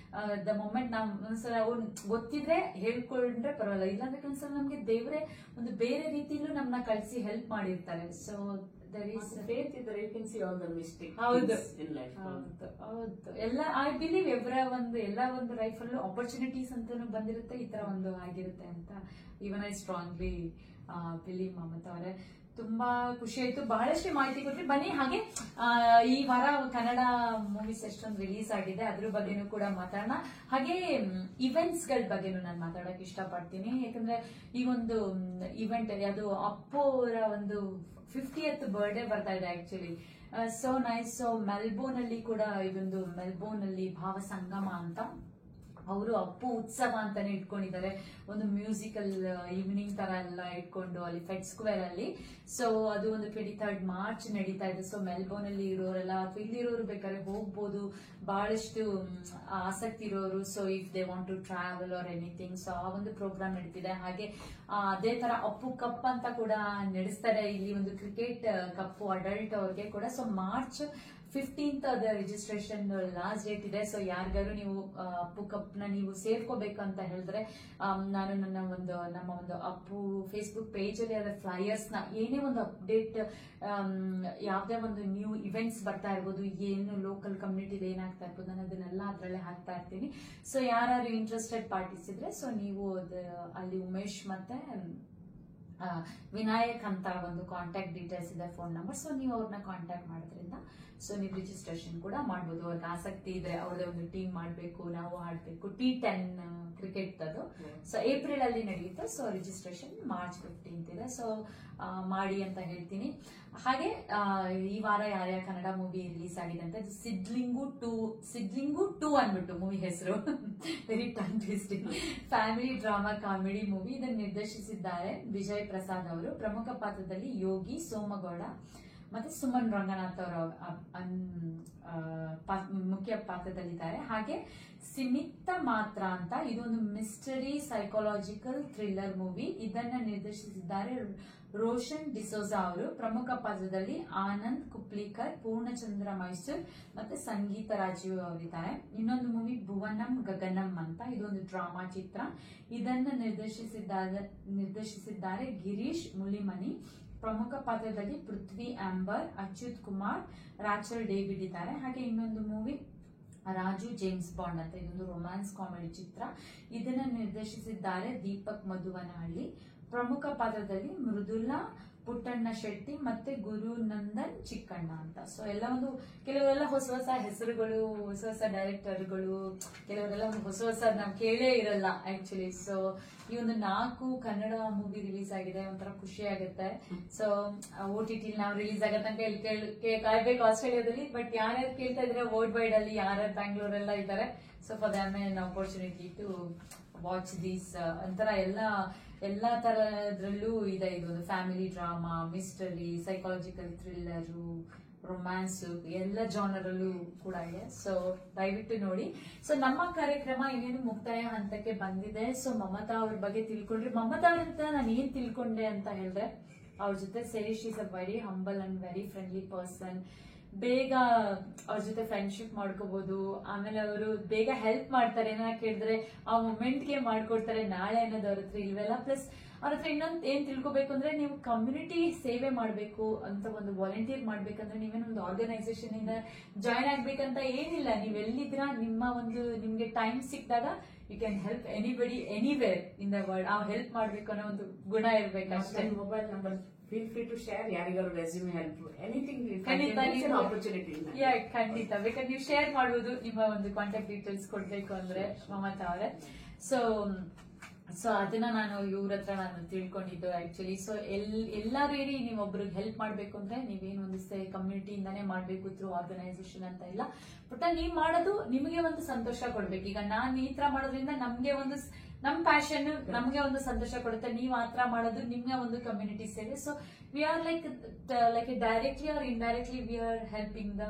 ದ ಮೊಮೆಂಟ್ ನಾವ್ ಒಂದ್ಸಲ ಅವ್ರು ಗೊತ್ತಿದ್ರೆ ಹೇಳ್ಕೊಂಡ್ರೆ ಪರವಾಗಿಲ್ಲ, ಇಲ್ಲಾಂದ್ರೆ ಒಂದ್ಸಲ ನಮ್ಗೆ ದೇವ್ರೆ ಒಂದು ಬೇರೆ ರೀತಿಲೂ ನಮ್ನ ಕಳ್ಸಿ ಹೆಲ್ಪ್ ಮಾಡಿರ್ತಾರೆ. ಸೊ there is faith ಇದ್ರೆ you can see all the mistakes in life. ಹೌದು. ಎಲ್ಲ ಐ ಬಿಲೀವ್ ಎಲ್ಲ ಒಂದು ಲೈಫ್ ಅಲ್ಲೂ ಆಪರ್ಚುನಿಟೀಸ್ ಅಂತಾನು ಬಂದಿರುತ್ತೆ, ಈ ತರ ಒಂದು ಆಗಿರುತ್ತೆ ಅಂತ even I strongly believe. Mamata ಅವರೇ ತುಂಬಾ ಖುಷಿ ಆಯ್ತು, ಬಹಳಷ್ಟು ಮಾಹಿತಿ ಕೊಟ್ರಿ. ಬನ್ನಿ ಹಾಗೆ ಈ ವಾರ ಕನ್ನಡ ಮೂವೀಸ್ ಎಷ್ಟೊಂದು ರಿಲೀಸ್ ಆಗಿದೆ ಅದ್ರ ಬಗ್ಗೆನೂ ಕೂಡ ಮಾತಾಡೋಣ. ಹಾಗೆ ಇವೆಂಟ್ಸ್ ಗಳ ಬಗ್ಗೆನೂ ನಾನು ಮಾತಾಡಕ್ ಇಷ್ಟಪಡ್ತೀನಿ. ಯಾಕಂದ್ರೆ ಈ ಒಂದು ಇವೆಂಟ್ ಅದು ಅಪ್ಪು ಅವರ ಒಂದು 50th ಬರ್ಡೇ ಬರ್ತಾ ಇದೆ actually. So nice. So Melbourne ಅಲ್ಲಿ ಕೂಡ ಇದೊಂದು ಮೆಲ್ಬೋರ್ನ್ ಅಲ್ಲಿ ಭಾವ ಸಂಗಮ ಅಂತ ಅವರು ಅಪ್ಪು ಉತ್ಸವ ಅಂತಾನೆ ಇಟ್ಕೊಂಡಿದ್ದಾರೆ. ಒಂದು ಮ್ಯೂಸಿಕಲ್ ಈವ್ನಿಂಗ್ ತರ ಎಲ್ಲ ಇಟ್ಕೊಂಡು ಅಲ್ಲಿ ಫೆಡ್ ಸ್ಕ್ವೇರ್ ಅಲ್ಲಿ. ಸೊ ಅದು ಒಂದು 23rd ಮಾರ್ಚ್ ನಡೀತಾ ಇದೆ. ಸೊ ಮೆಲ್ಬೋರ್ನ್ ಅಲ್ಲಿ ಇರೋರೆಲ್ಲ ಅಥವಾ ಇಲ್ಲಿರೋರು ಬೇಕಾದ್ರೆ ಹೋಗ್ಬೋದು, ಬಹಳಷ್ಟು ಆಸಕ್ತಿ ಇರೋರು. So if they want to travel or anything, so ಆ ಒಂದು ಪ್ರೋಗ್ರಾಮ್ ನಡೀತಿದೆ. ಹಾಗೆ ಅದೇ ತರ ಅಪ್ಪು ಕಪ್ ಅಂತ ಕೂಡ ನಡೆಸ್ತಾರೆ ಇಲ್ಲಿ, ಒಂದು ಕ್ರಿಕೆಟ್ ಕಪ್ಪು ಅಡಲ್ಟ್ ಅವ್ರಿಗೆ ಕೂಡ. ಸೊ ಮಾರ್ಚ್ 15th ಅದ ರಿಜಿಸ್ಟ್ರೇಷನ್ ಲಾಸ್ಟ್ ಡೇಟ್ ಇದೆ. ಸೊ ಯಾರಿಗಾರು ನೀವು ಅಪ್ಪು ಕಪ್ ನ ನೀವು ಸೇರ್ಕೋಬೇಕು ಅಂತ ಹೇಳಿದ್ರೆ ನಾನು ನಮ್ಮ ಒಂದು ಅಪ್ಪು ಫೇಸ್ಬುಕ್ ಪೇಜ್ ಅಲ್ಲಿ ಅದರ ಫ್ಲೈಯರ್ಸ್ ನ ಏನೇ ಒಂದು ಅಪ್ಡೇಟ್, ಯಾವ್ದೇ ಒಂದು ನ್ಯೂ ಇವೆಂಟ್ಸ್ ಬರ್ತಾ ಇರ್ಬೋದು, ಏನು ಲೋಕಲ್ ಕಮ್ಯುನಿಟಿಲಿ ಏನಾಗ್ತಾ ಇರ್ಬೋದು, ನಾನು ಅದನ್ನೆಲ್ಲ ಅದ್ರಲ್ಲೇ ಹಾಕ್ತಾ ಇರ್ತೀನಿ. ಸೊ ಯಾರು ಇಂಟ್ರೆಸ್ಟೆಡ್ ಪಾರ್ಟೀಸ್ ಇದ್ರೆ ಸೊ ನೀವು ಅಲ್ಲಿ ಉಮೇಶ್ ಮತ್ತೆ ವಿನಾಯಕ್ ಅಂತ ಒಂದು ಕಾಂಟ್ಯಾಕ್ಟ್ ಡೀಟೇಲ್ಸ್ ಇದೆ, ಫೋನ್ ನಂಬರ್. ಸೊ ನೀವು ಅವ್ರನ್ನ ಕಾಂಟ್ಯಾಕ್ಟ್ ಮಾಡೋದ್ರಿಂದ ಸೊ ನೀವು ರಿಜಿಸ್ಟ್ರೇಷನ್ ಕೂಡ ಮಾಡ್ಬೋದು. ಅವ್ರಿಗೆ ಆಸಕ್ತಿ ಇದ್ರೆ ಅವ್ರದೇ ಒಂದು ಟೀಮ್ ಮಾಡ್ಬೇಕು, ನಾವು ಆಡ್ಬೇಕು, T10 ಕ್ರಿಕೆಟ್ ಅದು. ಸೊ ಏಪ್ರಿಲ್ ಅಲ್ಲಿ ನಡೆಯುತ್ತೆ. ಸೊ ರಿಜಿಸ್ಟ್ರೇಷನ್ ಮಾರ್ಚ್ 15th ಇದೆ. ಸೊ ಮಾಡಿ ಅಂತ ಹೇಳ್ತೀನಿ. ಹಾಗೆ ಈ ವಾರ ಯಾರ್ಯಾರ ಕನ್ನಡ ಮೂವಿ ರಿಲೀಸ್ ಆಗಿದೆ ಅಂತ, ಸಿಡ್ಲಿಂಗು 2 ಅನ್ಬಿಟ್ಟು ಮೂವಿ ಹೆಸರು, very ton twisting family drama comedy movie. ಇದನ್ನು ನಿರ್ದೇಶಿಸಿದ್ದಾರೆ ವಿಜಯ್ ಪ್ರಸಾದ್ ಅವರು. ಪ್ರಮುಖ ಪಾತ್ರದಲ್ಲಿ ಯೋಗಿ, ಸೋಮಗೌಡ, ಮತ್ತೆ ಸುಮನ್ ರಂಗನಾಥ್ ಅವರು ಮುಖ್ಯ ಪಾತ್ರದಲ್ಲಿದ್ದಾರೆ. ಹಾಗೆ ಸಿಮಿತ್ತ ಮಾತ್ರ ಅಂತ ಇದೊಂದು ಮಿಸ್ಟರಿ ಸೈಕಾಲಜಿಕಲ್ ಥ್ರಿಲ್ಲರ್ ಮೂವಿ. ಇದನ್ನ ನಿರ್ದೇಶಿಸಿದ್ದಾರೆ ರೋಷನ್ ಡಿಸೋಜಾ ಅವರು. ಪ್ರಮುಖ ಪಾತ್ರದಲ್ಲಿ ಆನಂದ್ ಕುಪ್ಲಿಕರ್, ಪೂರ್ಣಚಂದ್ರ ಮೈಸೂರ್ ಮತ್ತೆ ಸಂಗೀತ ರಾಜೀವ್ ಅವರಿದ್ದಾರೆ. ಇನ್ನೊಂದು ಮೂವಿ ಭುವನಂ ಗಗನಂ ಅಂತ, ಇದೊಂದು ಡ್ರಾಮಾ ಚಿತ್ರ. ಇದನ್ನ ನಿರ್ದೇಶಿಸಿದ್ದಾರೆ ಗಿರೀಶ್ ಮುಲಿಮನಿ. ಪ್ರಮುಖ ಪಾತ್ರದಲ್ಲಿ ಪೃಥ್ವಿ ಆಂಬರ್, ಅಚ್ಯುತ್ ಕುಮಾರ್, ರಾಚಲ್ ಡೇವಿಡ್ ಇದ್ದಾರೆ. ಹಾಗೆ ಇನ್ನೊಂದು ಮೂವಿ ರಾಜು ಜೇಮ್ಸ್ ಬಾಂಡ್ ಅಂತ, ಇದೊಂದು ರೊಮ್ಯಾನ್ಸ್ ಕಾಮಿಡಿ ಚಿತ್ರ. ಇದನ್ನ ನಿರ್ದೇಶಿಸಿದ್ದಾರೆ ದೀಪಕ್ ಮಧುವನಹಳ್ಳಿ. ಪ್ರಮುಖ ಪಾತ್ರದಲ್ಲಿ ಮೃದುಲಾ ಪುಟ್ಟಣ್ಣ ಶೆಟ್ಟಿ ಮತ್ತೆ ಗುರುನಂದನ್ ಚಿಕ್ಕಣ್ಣ ಅಂತ. ಸೊ ಎಲ್ಲ ಒಂದು ಕೆಲವರೆಲ್ಲ ಹೊಸ ಹೊಸ ಹೆಸರುಗಳು, ಹೊಸ ಹೊಸ ಡೈರೆಕ್ಟರ್ಗಳು, ಕೆಲವರೆಲ್ಲ ಒಂದು ಹೊಸ ಹೊಸ ನಾವು ಕೇಳೇ ಇರಲ್ಲ ಆಕ್ಚುಲಿ. ಸೊ ಈ ಒಂದು 4 ಕನ್ನಡ ಮೂವಿ ರಿಲೀಸ್ ಆಗಿದೆ, ಒಂಥರ ಖುಷಿ ಆಗುತ್ತೆ. ಸೊ OTT ನಾವು ರಿಲೀಸ್ ಆಗೋ ತನಕ ಕಾಯ್ಬೇಕು ಆಸ್ಟ್ರೇಲಿಯಾದಲ್ಲಿ. ಬಟ್ ಯಾರ್ಯಾರು ಕೇಳ್ತಾ ಇದ್ರೆ ವರ್ಲ್ಡ್ ವೈಡ್ ಅಲ್ಲಿ, ಯಾರ್ಯಾರು ಬ್ಯಾಂಗ್ಳೂರೆಲ್ಲ ಇದ್ದಾರೆ. So for them an opportunity to watch these. ಒಂಥರ ಎಲ್ಲಾ ತರದ್ರಲ್ಲೂ ಇದೆ. ಇದೊಂದು family drama, mystery, psychological thriller, romance, ಎಲ್ಲ ಜಾನರ್ ಅಲ್ಲೂ ಕೂಡ ಇದೆ. ಸೊ ದಯವಿಟ್ಟು ನೋಡಿ. ಸೊ ನಮ್ಮ ಕಾರ್ಯಕ್ರಮ ಇನ್ನೇನು ಮುಕ್ತಾಯ ಹಂತಕ್ಕೆ ಬಂದಿದೆ. ಸೊ ಮಮತಾ ಅವ್ರ ಬಗ್ಗೆ ತಿಳ್ಕೊಂಡ್ರಿ. ಮಮತಾ ಅವ್ರಂತ ನಾನು ಏನ್ ತಿಳ್ಕೊಂಡೆ ಅಂತ ಹೇಳಿದ್ರೆ, ಅವ್ರ ಜೊತೆ ಸೇರಿ she is a very humble and very friendly person. ಬೇಗ ಅವ್ರ ಜೊತೆ ಫ್ರೆಂಡ್ಶಿಪ್ ಮಾಡ್ಕೋಬಹುದು. ಆಮೇಲೆ ಅವರು ಬೇಗ ಹೆಲ್ಪ್ ಮಾಡ್ತಾರೆ. ಏನಾರ ಕೇಳಿದ್ರೆ ಆ ಮೊಮೆಂಟ್ಗೆ ಮಾಡ್ಕೊಡ್ತಾರೆ. ನಾಳೆ ಅನ್ನೋದು ಅವ್ರ ಹತ್ರ ಇಲ್ವಲ್ಲ. ಪ್ಲಸ್ ಅವ್ರ ಹತ್ರ ಇನ್ನೊಂದು ಏನ್ ತಿಳ್ಕೊಬೇಕು ಅಂದ್ರೆ, ನೀವು ಕಮ್ಯುನಿಟಿ ಸೇವೆ ಮಾಡ್ಬೇಕು ಅಂತ, ಒಂದು ವಾಲಂಟಿಯರ್ ಮಾಡ್ಬೇಕಂದ್ರೆ ನೀವೇನೊಂದು ಆರ್ಗನೈಸೇಷನ್ ಇಂದ ಜಾಯ್ನ್ ಆಗ್ಬೇಕಂತ ಏನಿಲ್ಲ. ನೀವ್ ಎಲ್ಲಿದ್ರ ನಿಮ್ಗೆ ಟೈಮ್ ಸಿಕ್ಕಿದಾಗ you can help anybody anywhere in the world. ಆ ಹೆಲ್ಪ್ ಮಾಡ್ಬೇಕು ಅನ್ನೋ ಒಂದು ಗುಣ ಇರ್ಬೇಕು ಅಷ್ಟೇ. Mobile number feel free to share. ಯಾರಿಗಾರು ರೆಸ್ಯೂಮೆ ಹೆಲ್ಪ್ ಎನಿಥಿಂಗ್ ಆಪರ್ಚುನಿಟಿ. ಖಂಡಿತ ಬೇಕಾದ್ರೆ ನೀವು ಶೇರ್ ಮಾಡುವುದು. ನಿಮ್ಮ ಒಂದು ಕಾಂಟ್ಯಾಕ್ಟ್ ಡೀಟೇಲ್ಸ್ ಕೊಡ್ಬೇಕು ಅಂದ್ರೆ ಮಮತಾ ಅವರೇ. ಸೊ ಅದನ್ನ ನಾನು ಇವ್ರ ಹತ್ರ ನಾನು ತಿಳ್ಕೊಂಡಿದ್ದು ಆಕ್ಚುಲಿ. ಸೊ ಎಲ್ಲಾರು ಏರಿ ನೀವೊಬ್ರಿಗೆ ಹೆಲ್ಪ್ ಮಾಡ್ಬೇಕು ಅಂದ್ರೆ ನೀವೇನು ಒಂದು ಕಮ್ಯುನಿಟಿಯಿಂದಾನೇ ಮಾಡ್ಬೇಕು, ಥ್ರೂ ಆರ್ಗನೈಸೇಷನ್ ಅಂತ ಇಲ್ಲ. ಬಟ್ ನೀವ್ ಮಾಡೋದು ನಿಮಗೆ ಒಂದು ಸಂತೋಷ ಕೊಡ್ಬೇಕು. ಈಗ ನಾನ್ ಈ ತರ ಮಾಡೋದ್ರಿಂದ ನಮ್ಗೆ ಒಂದು ನಮ್ ಪ್ಯಾಷನ್ ನಮ್ಗೆ ಒಂದು ಸಂತೋಷ ಕೊಡುತ್ತೆ. ನೀವ್ ಆ ತರ ಮಾಡೋದು ನಿಮ್ಗೆ ಒಂದು ಕಮ್ಯುನಿಟಿ ಸೇವೆ. So we are like directly R indirectly we are helping the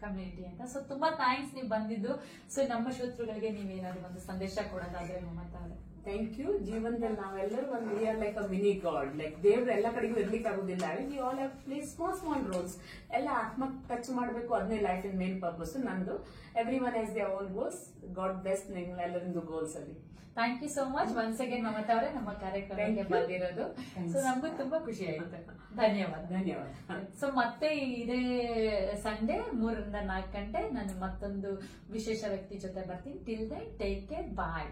community ಅಂತ. ಸೊ ತುಂಬಾ ಥ್ಯಾಂಕ್ಸ್ ನೀವು ಬಂದಿದ್ದು. ಸೊ ನಮ್ಮ ಶ್ರೋತೃಗಳಿಗೆ ನೀವೇನಾದ್ರು ಒಂದು ಸಂದೇಶ ಕೊಡೋದಾದ್ರೆ ಮಮತಾ ಅವರೇ. Thank you. ಜೀವನದಲ್ಲಿ ನಾವೆಲ್ಲರೂ ಒಂದು we are like a mini god. Like ದೇವ್ರು ಎಲ್ಲ ಕಡೆಗೂ ಇರ್ಲಿಕ್ಕೆ ಆಗುದಿಲ್ಲ. We all have play small roles. ಎಲ್ಲ ಆತ್ಮ ಟಚ್ ಮಾಡಬೇಕು, ಅದನ್ನೇ ಲೈಫ್ ಇನ್ ಮೇನ್ ಪರ್ಪಸ್ ನಂದು. Every one has their own goals. God best ನಿಮ್ಮೆಲ್ಲರಿಂದು ಗೋಲ್ಸ್ ಅಲ್ಲಿ. Thank you so much once again Mamata ಅವರೇ ನಮ್ಮ ಕಾರ್ಯಕ್ರಮಕ್ಕೆ ಬಂದಿರೋದು. ಸೊ ನಮಗೂ ತುಂಬಾ ಖುಷಿ ಆಯ್ತು. ಧನ್ಯವಾದ. ಸೊ ಮತ್ತೆ ಇದೇ ಸಂಡೇ 3 ರಿಂದ 4 ಗಂಟೆ ನಾನು ಮತ್ತೊಂದು ವಿಶೇಷ ವ್ಯಕ್ತಿ ಜೊತೆ ಬರ್ತೀನಿ. Till then take care. ಬಾಯ್.